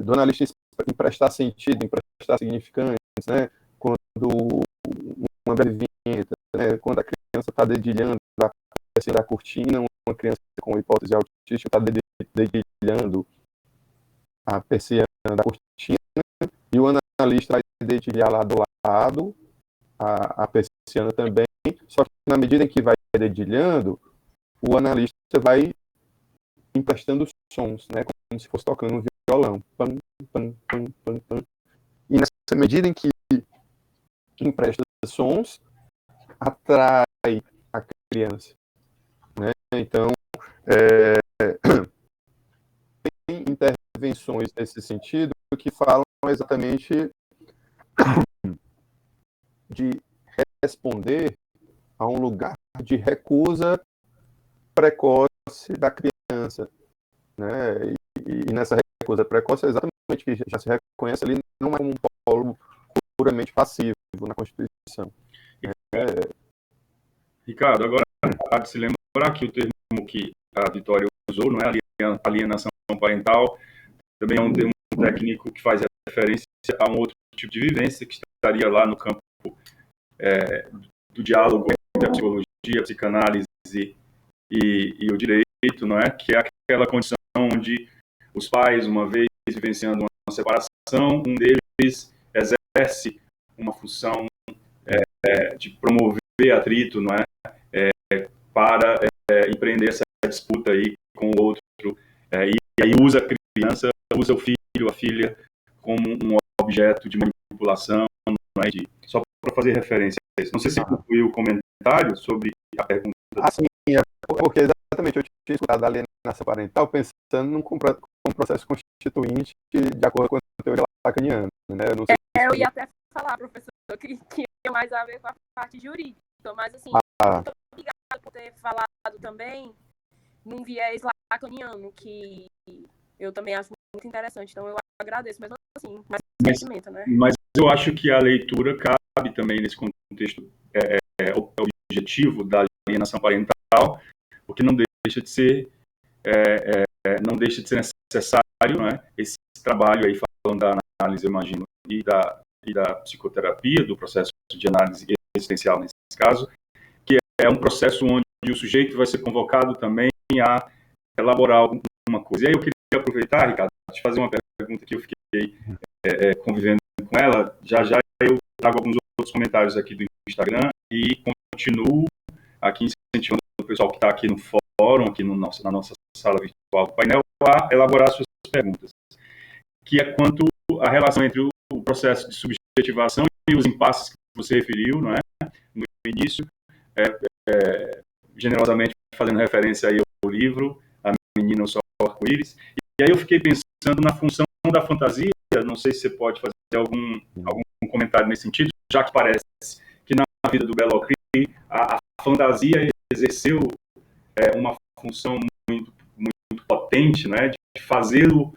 do analista emprestar sentido, emprestar significantes, né? Quando uma breve vinheta, né? Quando a criança está dedilhando a cortina, uma criança com hipótese autística está dedilhando a persiana da cortina, e o analista vai dedilhar lá do lado a persiana também, só que na medida em que vai dedilhando, o analista vai emprestando sons, né, como se fosse tocando um violão. Pam, pam, pam, pam, pam. E nessa medida em que empresta sons, atrai a criança. Né? Então, tem intervenções nesse sentido que falam exatamente de responder a um lugar de recusa precoce da criança, né? E nessa recusa precoce é exatamente que já se reconhece ali, não é como um polo puramente passivo na Constituição. Ricardo, agora há de se lembrar que o termo que a Vitória usou, não é alienação parental, também é um termo técnico que faz referência a um outro tipo de vivência que estaria lá no campo do diálogo entre a psicologia, a psicanálise e o direito, não é? Que é aquela condição onde os pais, uma vez vivenciando uma separação, um deles exerce uma função de promover atrito, não é? Para empreender essa disputa aí com o outro, e aí usa a criança, usa o filho, a filha, como um objeto de manipulação, não é? Só para fazer referência a isso. Não sei se concluiu o comentário sobre a pergunta. Sim, porque exatamente eu tinha escutado a alienação parental pensando num processo constituinte de acordo com a teoria lacaniana, né? Eu ia até falar, professor, que tinha mais a ver com a parte jurídica, mas assim, muito obrigada por ter falado também num viés lacaniano, que eu também acho muito interessante, então eu agradeço, mesmo assim, mais conhecimento, né? Mas eu acho que a leitura cabe também nesse contexto objetivo da alienação parental, porque não deixa de ser necessário, né, esse trabalho aí, falando da análise, eu imagino, e da psicoterapia, do processo de análise existencial nesse caso, que é um processo onde o sujeito vai ser convocado também a elaborar alguma coisa. E aí eu queria aproveitar, Ricardo, te fazer uma pergunta que eu fiquei convivendo com ela. Já eu trago alguns outros comentários aqui do Instagram e continuo aqui incentivando o pessoal que está aqui no fórum, aqui na nossa sala virtual do painel, a elaborar suas perguntas, que é quanto à relação entre o processo de subjetivação e os impasses que você referiu, não é, no início, generosamente fazendo referência aí ao livro A Menina, o Sol, o Arco-Íris. E aí eu fiquei pensando na função da fantasia. Não sei se você pode fazer algum comentário nesse sentido, já que parece que na vida do Bellocri a fantasia exerceu uma função muito, muito potente, né, de fazê-lo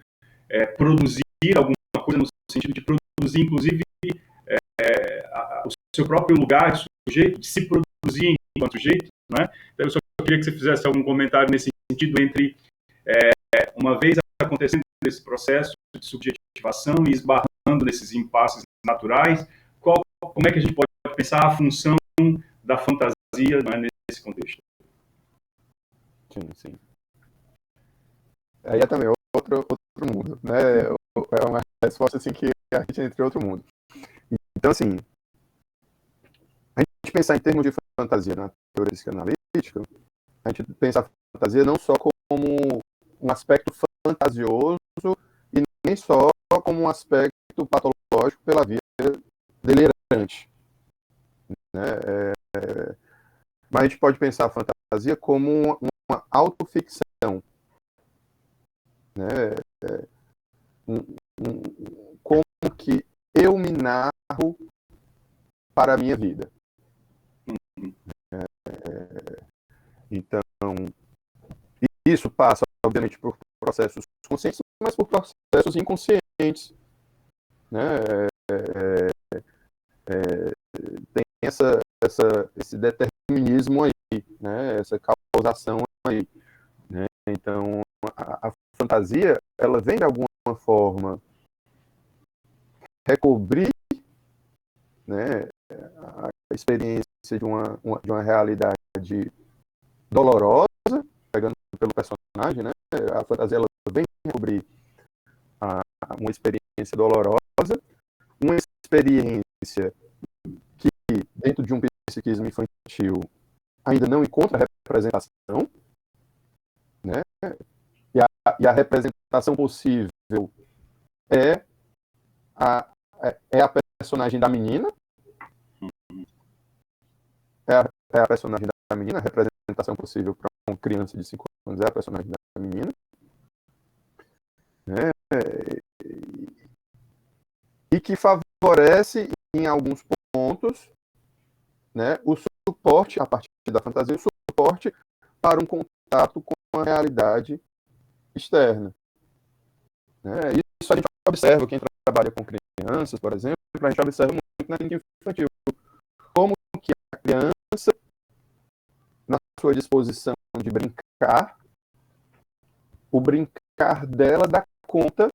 produzir alguma coisa, no sentido de produzir, inclusive, o seu próprio lugar de sujeito, de se produzir enquanto sujeito, né? Então, eu só queria que você fizesse algum comentário nesse sentido, entre uma vez acontecendo esse processo de subjetivação e esbarrando nesses impasses naturais, como é que a gente pode pensar a função da fantasia, né, nesse contexto? Sim. Aí é também outro mundo, né? É uma resposta assim que a gente entra em outro mundo. Então, assim, a gente pensar em termos de fantasia na teoria psicanalítica, a gente pensa a fantasia não só como um aspecto fantasioso e nem só como um aspecto patológico pela via delirante, né? Mas a gente pode pensar a fantasia como uma autoficção, né? Como que eu me narro para a minha vida. Então, isso passa, obviamente, por processos conscientes, mas por processos inconscientes, né? Tem esse determinismo aí, né? Essa causação aí, né? Então, a fantasia, ela vem de alguma forma recobrir, né, a experiência de uma realidade dolorosa, pegando pelo personagem, né? A fantasia, ela vem recobrir uma experiência dolorosa, uma experiência que, dentro de um psiquismo infantil, ainda não encontra representação, né? E a representação possível é a personagem da menina, é a personagem da menina, a representação possível para uma criança de 5 anos é a personagem da menina, né? E que favorece, em alguns pontos, né, o suporte, a partir da fantasia, o suporte para um contato com a realidade externa, né? Isso a gente observa, quem trabalha com crianças, por exemplo, a gente observa muito na clínica infantil, como que a criança, na sua disposição de brincar, o brincar dela dá conta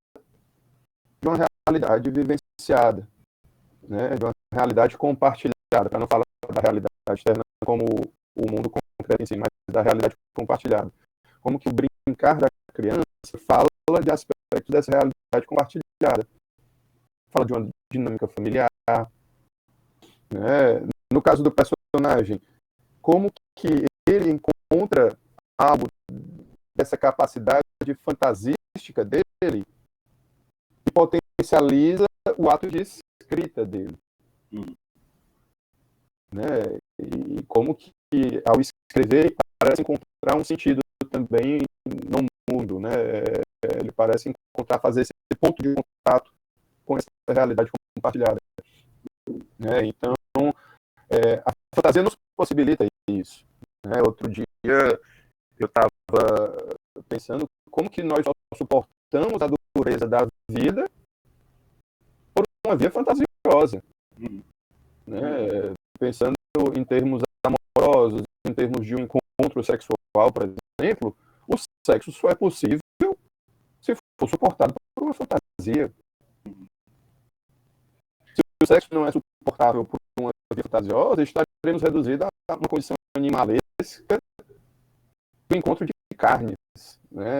de uma realidade vivenciada, né? De uma realidade compartilhada, para não falar da realidade externa como o mundo concreto em si, mas da realidade compartilhada. Como que o brincar da criança fala de aspectos dessa realidade compartilhada. Fala de uma dinâmica familiar, né? No caso do personagem, como que ele encontra algo dessa capacidade fantasística dele e potencializa o ato de escrita dele. Né? E como que, ao escrever, ele parece encontrar um sentido também no mundo, né? Ele parece fazer esse ponto de contato com essa realidade compartilhada, né? Então, a fantasia nos possibilita isso, né? Outro dia eu estava pensando como que nós suportamos a dureza da vida por uma via fantasiosa, né? Pensando em termos amorosos, em termos de um encontro sexual, por exemplo, o sexo só é possível se for suportado por uma fantasia. Se o sexo não é suportável por uma via fantasiosa, estaremos reduzidos a uma condição animalesca do encontro de carnes, né?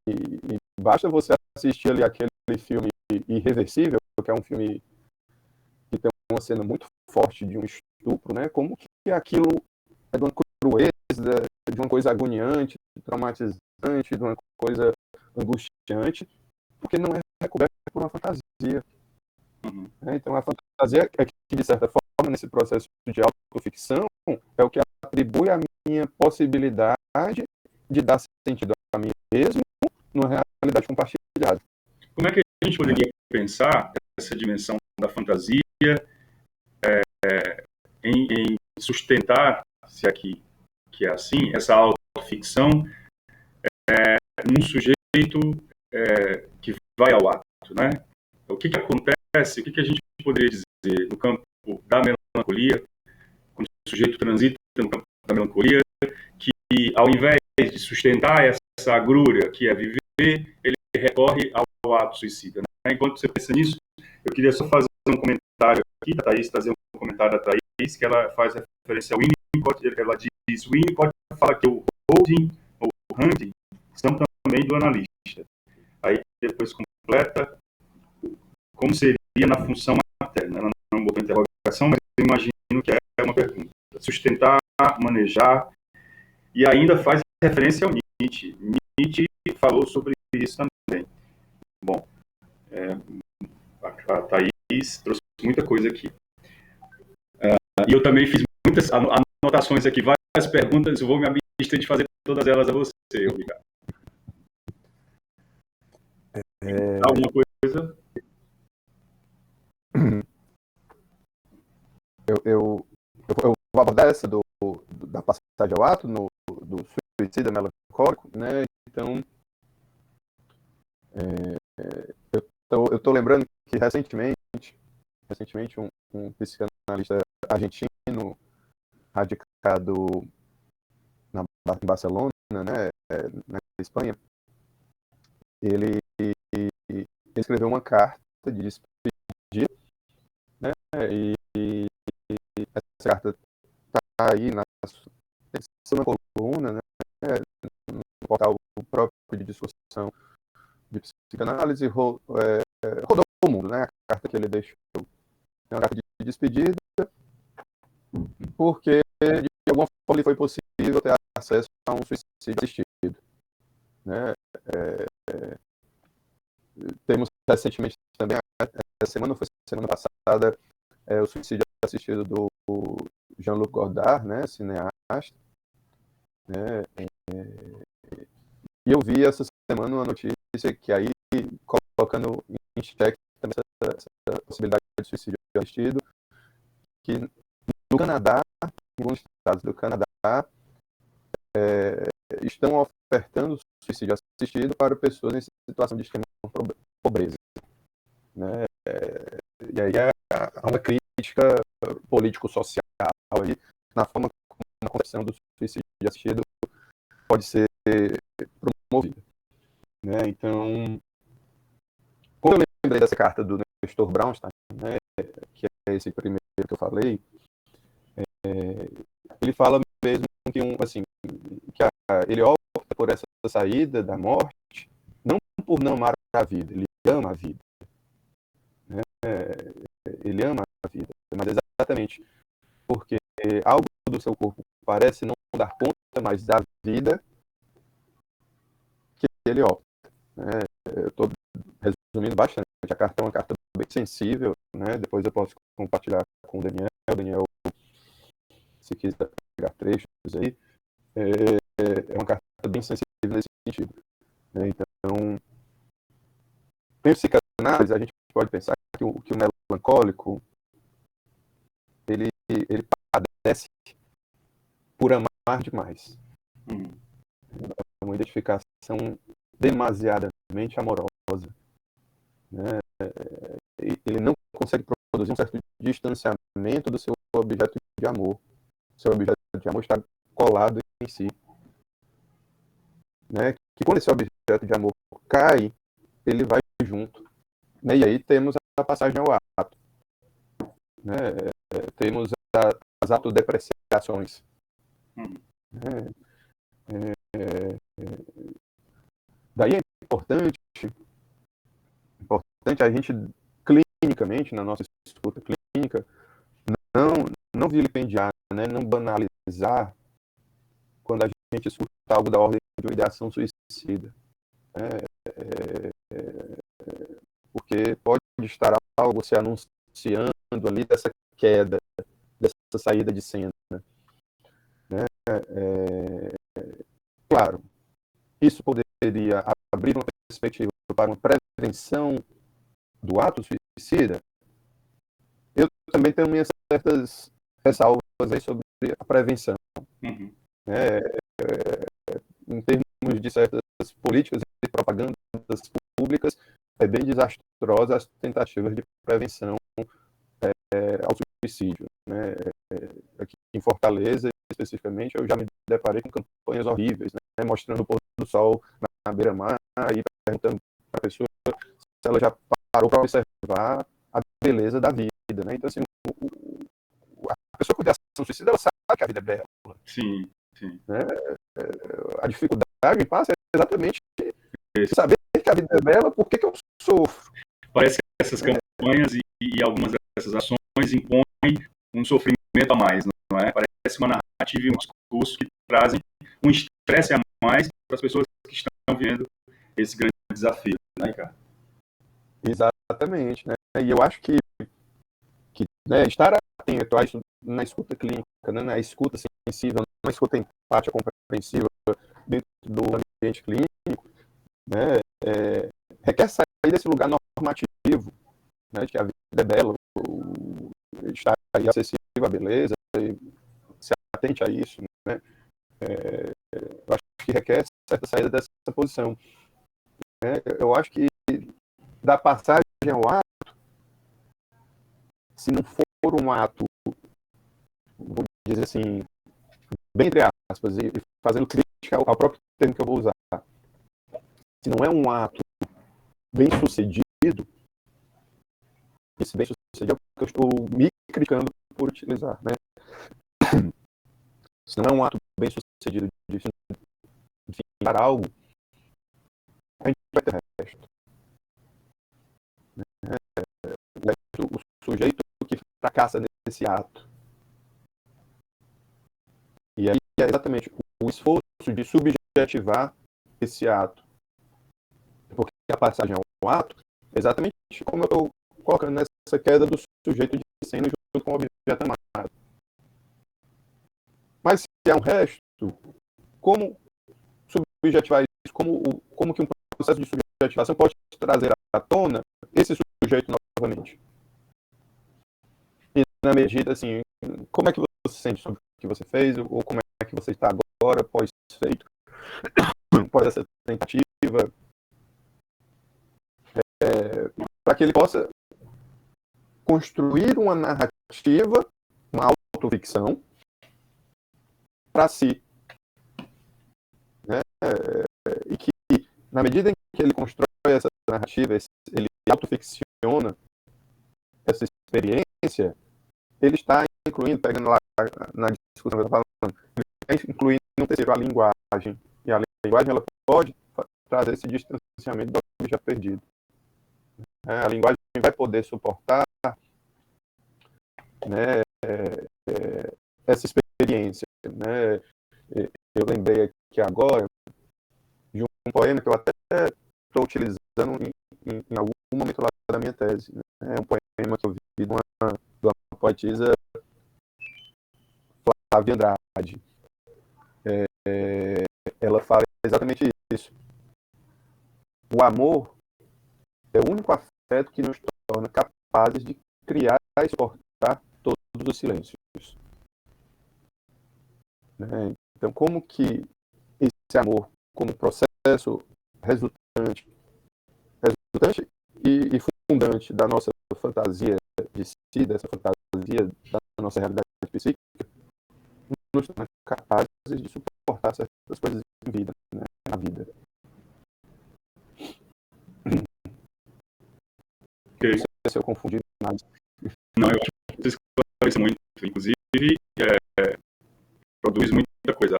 E basta você assistir ali aquele filme Irreversível, que é um filme que tem uma cena muito forte de um estupro, né? Como que aquilo é de uma crueza, de uma coisa agoniante, traumatizante, de uma coisa angustiante, porque não é recoberto por uma fantasia. Então, a fantasia é que, de certa forma, nesse processo de autoficção, é o que atribui a minha possibilidade de dar sentido a mim mesmo numa realidade compartilhada. Como é que a gente poderia pensar essa dimensão da fantasia em sustentar, se aqui que é assim, essa autoficção num sujeito que vai ao ato, né? O que acontece, o que a gente poderia dizer no campo da melancolia, quando o sujeito transita no campo da melancolia, que ao invés de sustentar essa agrúria que é viver, ele recorre ao ato suicida, né? Enquanto você pensa nisso, eu queria só fazer um comentário aqui da Thaís, trazer um comentário da Thaís, que ela faz referência ao Winnicott. Ela diz: o Winnicott fala que o holding ou o hunting são também do analista. Aí depois completa como seria na função materna. Ela não botou interrogação, mas eu imagino que é uma pergunta. Sustentar, manejar, e ainda faz referência ao Nietzsche. Nietzsche falou sobre isso também. Bom, a Thaís trouxe muita coisa aqui. E eu também fiz muitas anotações aqui, várias perguntas, eu vou me abster de fazer todas elas a você, obrigado. Alguma coisa? Eu vou abordar essa da passagem ao ato, do suicida melancólico, né? Então, eu estou lembrando que recentemente um psicanalista argentino radicado em Barcelona, né, na Espanha, ele escreveu uma carta de despedida, né, e essa carta está aí na coluna, né, no portal próprio de discussão de psicanálise, rodou o mundo, né, a carta que ele deixou. É uma carta de despedida, porque de alguma forma ele foi possível ter acesso a um suicídio assistido, né? Temos recentemente também, essa semana, foi semana passada, o suicídio assistido do Jean-Luc Godard, né, cineasta, né? E eu vi essa semana uma notícia que aí, colocando em xeque também essa possibilidade de suicídio assistido, que no Canadá, em alguns estados do Canadá, estão ofertando suicídio assistido para pessoas em situação de extrema pobreza, né? E aí há uma crítica político-social aí, na forma como a concepção do suicídio assistido pode ser promovida, né? Então, quando eu lembrei dessa carta do Nestor Brownstein, né, que é esse primeiro que eu falei, ele fala mesmo que ele opta por essa saída da morte, não por não amar a vida, ele ama a vida, né? Ele ama a vida, mas exatamente porque algo do seu corpo parece não dar conta mais da vida que ele opta, né? Eu estou resumindo bastante, a carta é uma carta bem sensível, né? Depois eu posso compartilhar com o Daniel, se quiser pegar trechos aí. É uma carta bem sensível nesse sentido, né? Então, em psicanálise, a gente pode pensar que o melancólico ele padece por amar demais. É uma identificação demasiadamente amorosa, né? Ele não consegue produzir um certo distanciamento do seu objeto de amor. O seu objeto de amor está colado em si. Né? Que quando esse objeto de amor cai, ele vai junto. Né? E aí temos a passagem ao ato. Né? Temos as autodepreciações. Né? Daí é importante a gente, clinicamente, na nossa escuta clínica, não vilipendiar, né? Não banalizar quando a gente escuta algo da ordem de uma ideação suicida. Porque pode estar algo se anunciando ali dessa queda, dessa saída de cena. Né? Claro, isso poderia abrir uma perspectiva para uma prevenção do ato suicida. Eu também tenho minhas certas ressalvas aí sobre a prevenção. Em termos de certas políticas e propagandas públicas, é bem desastrosa as tentativas de prevenção ao suicídio. Né? Aqui em Fortaleza, especificamente, eu já me deparei com campanhas horríveis, né? Mostrando o pôr do sol na beira-mar e perguntando para a pessoa se ela já parou para observar a beleza da vida. Né? Então, assim, a pessoa com ideação suicida, ela sabe que a vida é bela. Sim, sim. Né? A dificuldade passa é exatamente saber que a vida é bela, por que eu sofro. Parece que essas campanhas e algumas dessas ações impõem um sofrimento a mais, não é? Parece uma narrativa e um discurso que trazem um estresse a mais para as pessoas que estão vivendo esse grande desafio, né, Ricardo? Exatamente, né? E eu acho que né, estar atento a isso na escuta clínica, né, na escuta sensível, na escuta empática, compreensiva dentro do ambiente clínico, né, requer sair desse lugar normativo, né, de que a vida é bela, estar aí acessível à beleza, e se atente a isso, né? Eu acho que requer certa saída dessa posição. Né? Eu acho que da passagem ao ato, se não for um ato, vou dizer assim, bem entre aspas, e fazendo crítica ao próprio termo que eu vou usar, se não é um ato bem sucedido, esse bem sucedido é o que eu estou me criticando por utilizar, né? Se não é um ato bem sucedido de findar algo, a gente vai ter resto. O sujeito que fracassa nesse ato. E aí é exatamente o esforço de subjetivar esse ato. Porque a passagem ao ato é exatamente como eu estou colocando nessa queda do sujeito de cena junto com o objeto amado. Mas se é um resto, como subjetivar isso? Como que um processo de subjetivação pode trazer à tona esse sujeito novamente? E na medida, assim, como é que você se sente sobre o que você fez, ou como é que você está agora, pós-feito, pós essa tentativa, para que ele possa construir uma narrativa, uma autoficção, para si. Né? E que, na medida em que ele constrói essa narrativa, ele autoficciona essa experiência, ele está incluindo, pegando lá na discussão que eu estava falando, ele está incluindo um terceiro, a linguagem. E a linguagem ela pode trazer esse distanciamento do objeto perdido. A linguagem vai poder suportar, né, essa experiência. Né? Eu lembrei aqui agora de um poema que eu até estou utilizando em algum momento lá da minha tese. Né? É um poema que eu vi de uma poetisa, Flávia Andrade. Ela fala exatamente isso. O amor é o único afeto que nos torna capazes de criar e suportar todos os silêncios. Né? Então, como que esse amor, como processo resultante e fundante da nossa fantasia de si, dessa fantasia da nossa realidade psíquica, nos torna capazes de suportar certas coisas em vida, né, na vida. Ok. Não sei se eu confundi mais. Não, eu acho que você esclarece muito. Inclusive, produz muita coisa.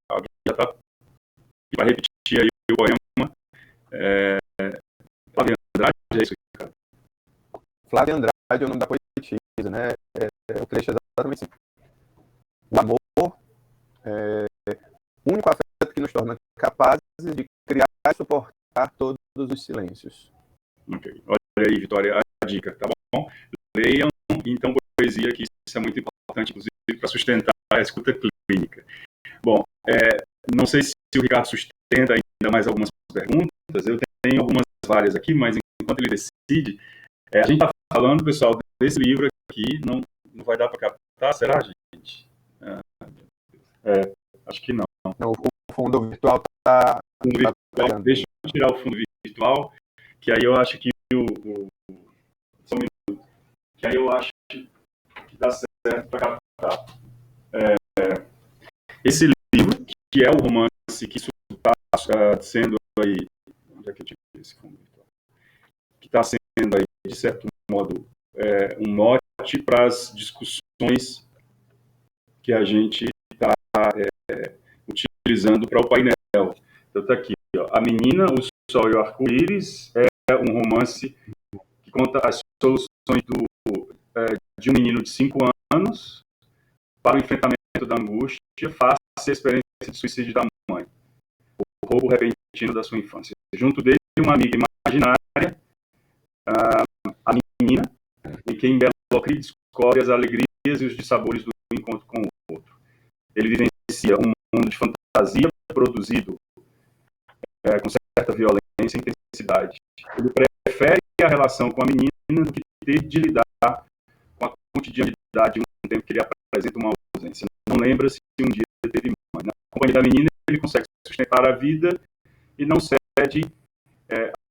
Alguém já está... Vai repetir aí o poema. Flávia Andrade, é isso, cara? Flávia Andrade é o nome da poetisa, né? O trecho é exatamente assim. O amor é o único afeto que nos torna capazes de criar e suportar todos os silêncios. Ok. Olha aí, Vitória, a dica, tá bom? Leiam, então, poesia, que isso é muito importante, inclusive, para sustentar a escuta clínica. Bom, não sei se o Ricardo sustenta ainda mais algumas perguntas, eu tenho algumas várias aqui, mas enquanto ele decide, a gente está falando, pessoal, desse livro aqui, não vai dar para captar, será, gente? Acho que não. Não, o fundo virtual está... Deixa eu tirar o fundo virtual, que aí eu acho que só um minuto, que aí eu acho que dá certo para captar. Esse livro, que é o romance que está sendo aí... Onde é que eu tive esse fundo virtual? Que está sendo aí, de certo modo, um mote para as discussões que a gente está utilizando para o painel. Então está aqui, ó, A Menina, o Sol e o Arco-Íris é um romance que conta as soluções de um menino de 5 anos para o enfrentamento da angústia face à experiência de suicídio da mãe, o roubo repentino da sua infância. Junto dele, uma amiga imaginária, a menina, em quem Bellocri descobre as alegrias e os dissabores do encontro com o outro. Ele vivencia um mundo de fantasia produzido com certa violência e intensidade. Ele prefere a relação com a menina do que ter de lidar com a cotidianidade de um tempo que ele apresenta uma ausência. Não lembra se um dia teve mãe. Na companhia da menina, ele consegue sustentar a vida e não cede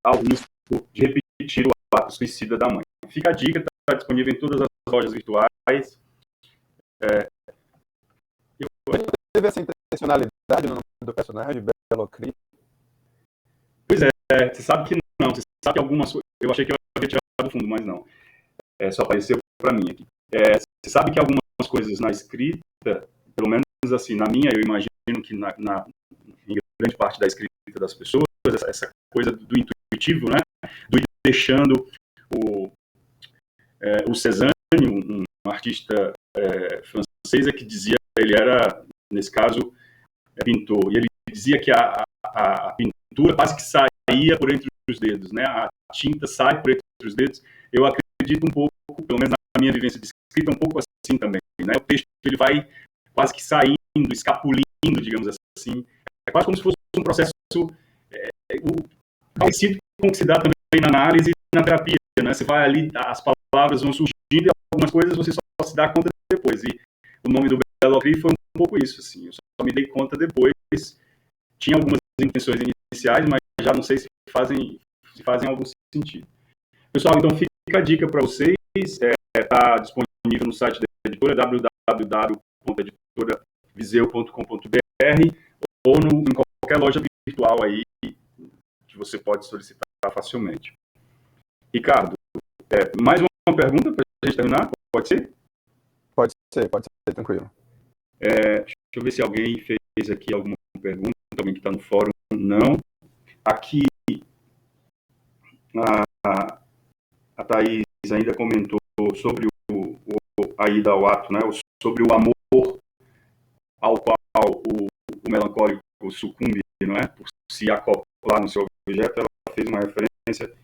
ao risco de repetir o ato suicida da mãe. Fica a dica, está disponível em todas as lojas virtuais. Teve essa intencionalidade no nome do personagem, Bellocri? Pois é, você sabe que não. Você sabe que algumas coisas... Eu achei que eu havia tirado do fundo, mas não. Só apareceu para mim aqui. Você sabe que algumas coisas na escrita, pelo menos assim, na minha, eu imagino que em grande parte da escrita das pessoas, essa coisa do intuitivo, né? Do ir deixando o Cézanne, um artista francês, que dizia, ele era, nesse caso, pintor, e ele dizia que a pintura quase que saía por entre os dedos, né? A tinta sai por entre os dedos. Eu acredito um pouco, pelo menos na minha vivência de escrita, um pouco assim também, né? O texto, ele vai quase que saindo, escapulindo, digamos assim. É quase como se fosse um processo parecido com o que se dá também na análise e na terapia, né? Você vai ali, as palavras vão surgindo e algumas coisas você só se dá conta depois. E o nome do Bellocri foi um pouco isso, assim. Eu só me dei conta depois. Tinha algumas intenções iniciais, mas já não sei se fazem algum sentido. Pessoal, então fica a dica para vocês. Está disponível no site da editora, www.editoraviseu.com.br, ou em qualquer loja virtual aí que você pode solicitar facilmente. Ricardo, mais uma pergunta para a gente terminar? Pode ser? Pode ser, tranquilo. Deixa eu ver se alguém fez aqui alguma pergunta, alguém que está no fórum. Não. Aqui, a Thaís ainda comentou sobre a ida ao ato, né? Sobre o amor ao qual o melancólico sucumbe, não é? Por se acoplar no seu objeto. Ela fez uma referência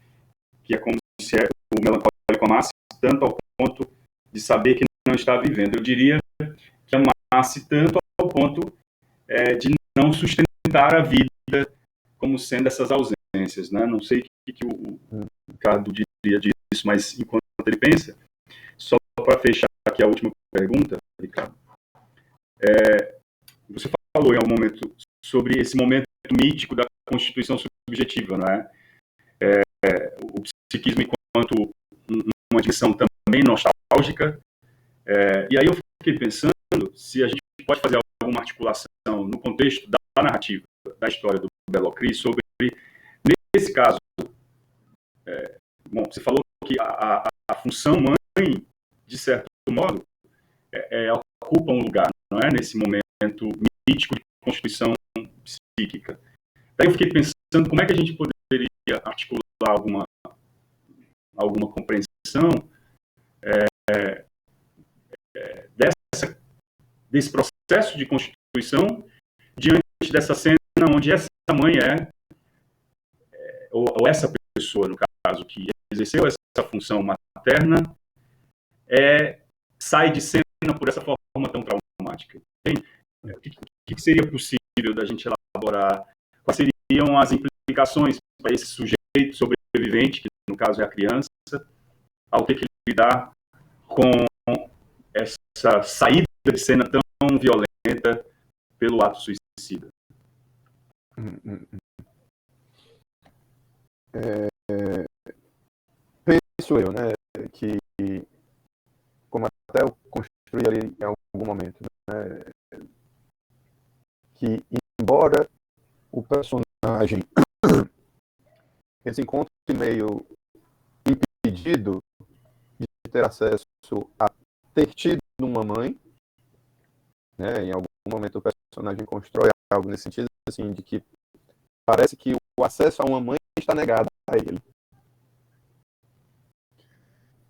que é como se o melancólico amasse tanto ao ponto de saber que não está vivendo. Eu diria que amasse tanto ao ponto de não sustentar a vida como sendo essas ausências, né? Não sei o que o Ricardo diria disso, mas enquanto ele pensa, só para fechar aqui a última pergunta, Ricardo, você falou em algum momento sobre esse momento mítico da constituição subjetiva, não é? O psiquismo enquanto uma dimensão também nostálgica, e aí eu fiquei pensando se a gente pode fazer alguma articulação no contexto da narrativa, da história do Bellocris, sobre, nesse caso, bom, você falou que a função mãe, de certo modo, ocupa um lugar, não é? Nesse momento mítico de constituição psíquica. Daí eu fiquei pensando como é que a gente poderia articular alguma compreensão desse processo de constituição diante dessa cena onde essa mãe ou essa pessoa, no caso, que exerceu essa função materna, sai de cena por essa forma tão traumática. O que seria possível da gente elaborar? Quais seriam as implicações para esse sujeito sobrevivente, que no caso é a criança, ao ter que lidar com essa saída de cena tão violenta pelo ato suicida? Penso eu, né, que, como até eu construí ali em algum momento, né, que embora o personagem ele se encontre meio impedido de ter acesso a ter tido uma mãe, né, em algum momento o personagem constrói algo nesse sentido, assim, de que parece que o acesso a uma mãe está negado a ele.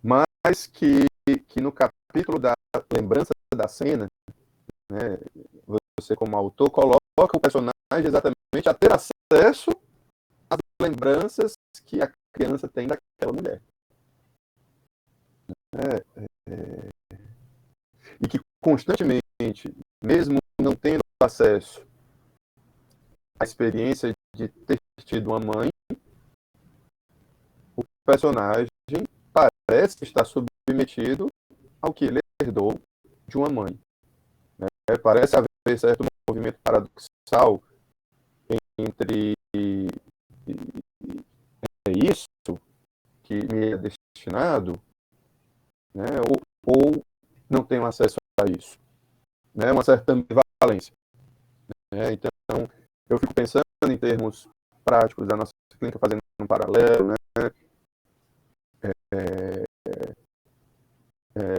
Mas que no capítulo da lembrança da cena, né, você como autor coloca o personagem exatamente a ter acesso às lembranças que a criança tem daquela mulher. E que constantemente, mesmo não tendo acesso à experiência de ter tido uma mãe, o personagem parece estar submetido ao que ele herdou de uma mãe. Parece haver certo movimento paradoxal entre isso que me é destinado, né, ou não tenho acesso a isso. Né, uma certa ambivalência. Né, então, eu fico pensando em termos práticos da nossa clínica, fazendo um paralelo, né,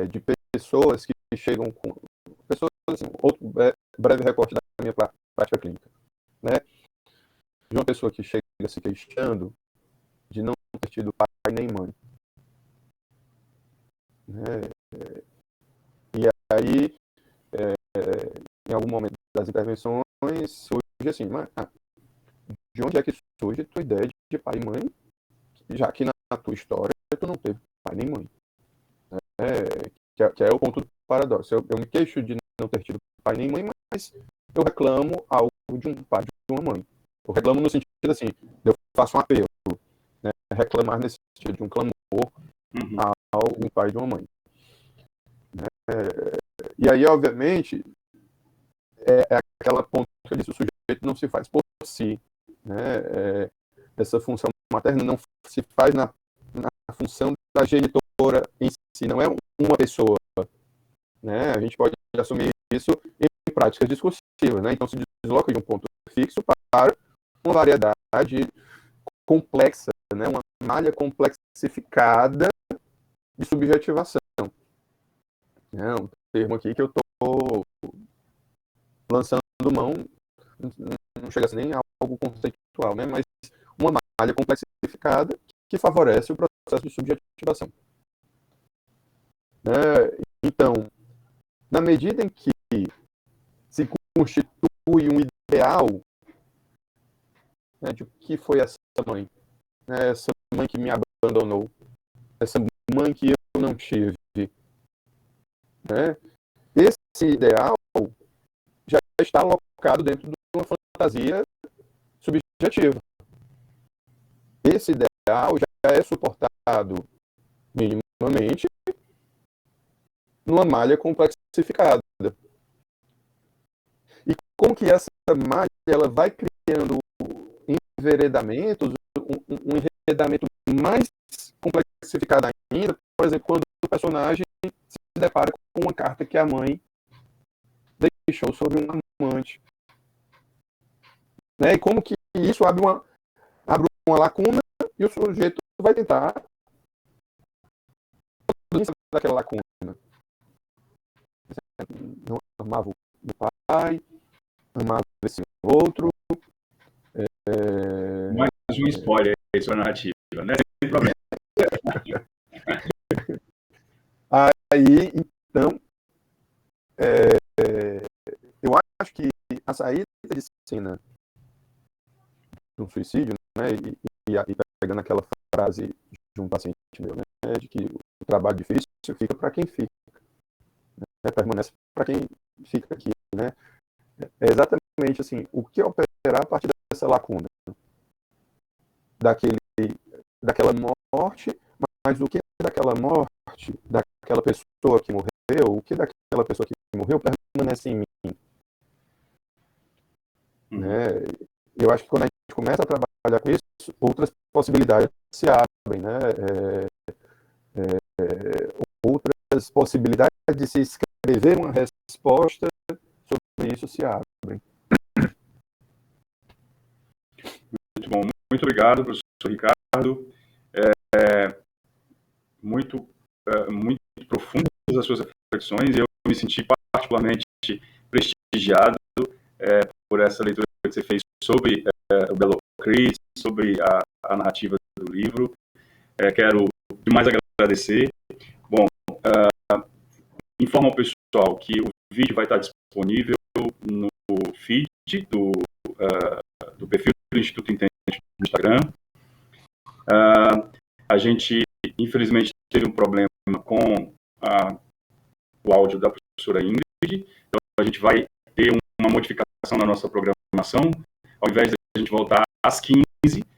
de pessoas que chegam com... Pessoas, assim, outro breve recorte da minha prática clínica. Né, de uma pessoa que chega se queixando de não ter tido pai nem mãe. E aí, em algum momento das intervenções, surge assim, mas, de onde é que surge a tua ideia de pai e mãe, já que na tua história tu não teve pai nem mãe? Que é o ponto do paradoxo. Eu me queixo de não ter tido pai nem mãe, mas eu reclamo algo de um pai e de uma mãe. Eu reclamo no sentido assim, eu faço um apelo, né? Reclamar nesse sentido de um clamor ao um pai e de uma mãe. E aí, obviamente, é aquela ponto que eu disse, o sujeito não se faz por si. Né? Essa função materna não se faz na função da genitora em si, não é uma pessoa. Né? A gente pode assumir isso em práticas discursivas. Né? Então, se desloca de um ponto fixo para uma variedade complexa, né? Uma malha complexificada de subjetivação. É um termo aqui que eu estou lançando mão, não chega a ser nem algo conceitual, né? Mas uma malha complexificada que favorece o processo de subjetivação. Então, na medida em que se constitui um ideal, né, de o que foi essa mãe, né, essa mãe que me abandonou, essa mãe que eu não tive, né? Esse ideal já está alocado dentro de uma fantasia subjetiva. Esse ideal já é suportado minimamente numa malha complexificada. E como que essa malha ela vai criando enveredamentos, um enredamento mais complexificado ainda, por exemplo, quando o personagem se depara com uma carta que a mãe deixou sobre um amante. Né? E como que isso abre uma lacuna e o sujeito vai tentar daquela lacuna. Não amava o pai, amava esse outro. Mais um spoiler aí sobre a narrativa, né? Sem problema. Aí, então, eu acho que a saída de cena de um suicídio, né, e pegando aquela frase de um paciente meu, né, de que o trabalho difícil fica para quem fica, né, permanece para quem fica aqui, né, é exatamente assim, o que operar a partir dessa lacuna, daquela morte, mas o que daquela morte, daquela pessoa que morreu, o que daquela pessoa que morreu permanece em mim, né? Eu acho que quando a gente começa a trabalhar com isso, outras possibilidades se abrem, né? Outras possibilidades de se escrever uma resposta sobre isso se abrem. Muito bom, muito obrigado, professor Ricardo. Muito profundas as suas reflexões. Eu me senti particularmente prestigiado por essa leitura que você fez sobre o Belo Cris, sobre a narrativa do livro. Quero demais agradecer. Bom, informa ao pessoal que o vídeo vai estar disponível no feed do perfil do Instituto Intente no Instagram. A gente, infelizmente, teve um problema com o áudio da professora Ingrid, então a gente vai ter uma modificação na nossa programação. Ao invés de a gente voltar às 15,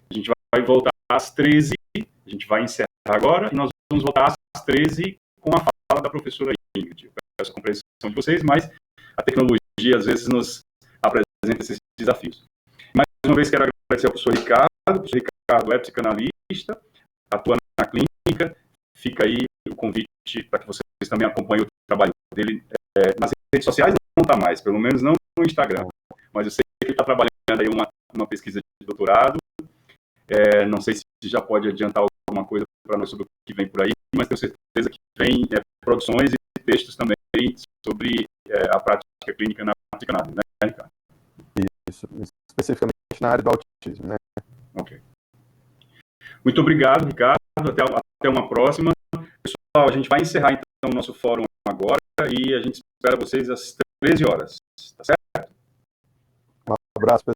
a gente vai voltar às 13, a gente vai encerrar agora e nós vamos voltar às 13 com a fala da professora Ingrid. Eu peço a compreensão de vocês, mas a tecnologia às vezes nos apresenta esses desafios. Mais uma vez quero agradecer ao professor Ricardo. O professor Ricardo é psicanalista, atua na clínica. Fica aí o convite para que vocês também acompanhem o trabalho dele. Nas redes sociais não está mais, pelo menos não no Instagram, mas eu sei que ele está trabalhando aí uma pesquisa de doutorado. Não sei se já pode adiantar alguma coisa para nós sobre o que vem por aí, mas tenho certeza que vem produções e textos também sobre a prática clínica na psicanálise, né, Ricardo? Isso, especificamente na área do autismo, né? Ok. Muito obrigado, Ricardo. Até uma próxima. Pessoal, a gente vai encerrar então o nosso fórum agora e a gente espera vocês às 13 horas. Tá certo? Um abraço, pessoal.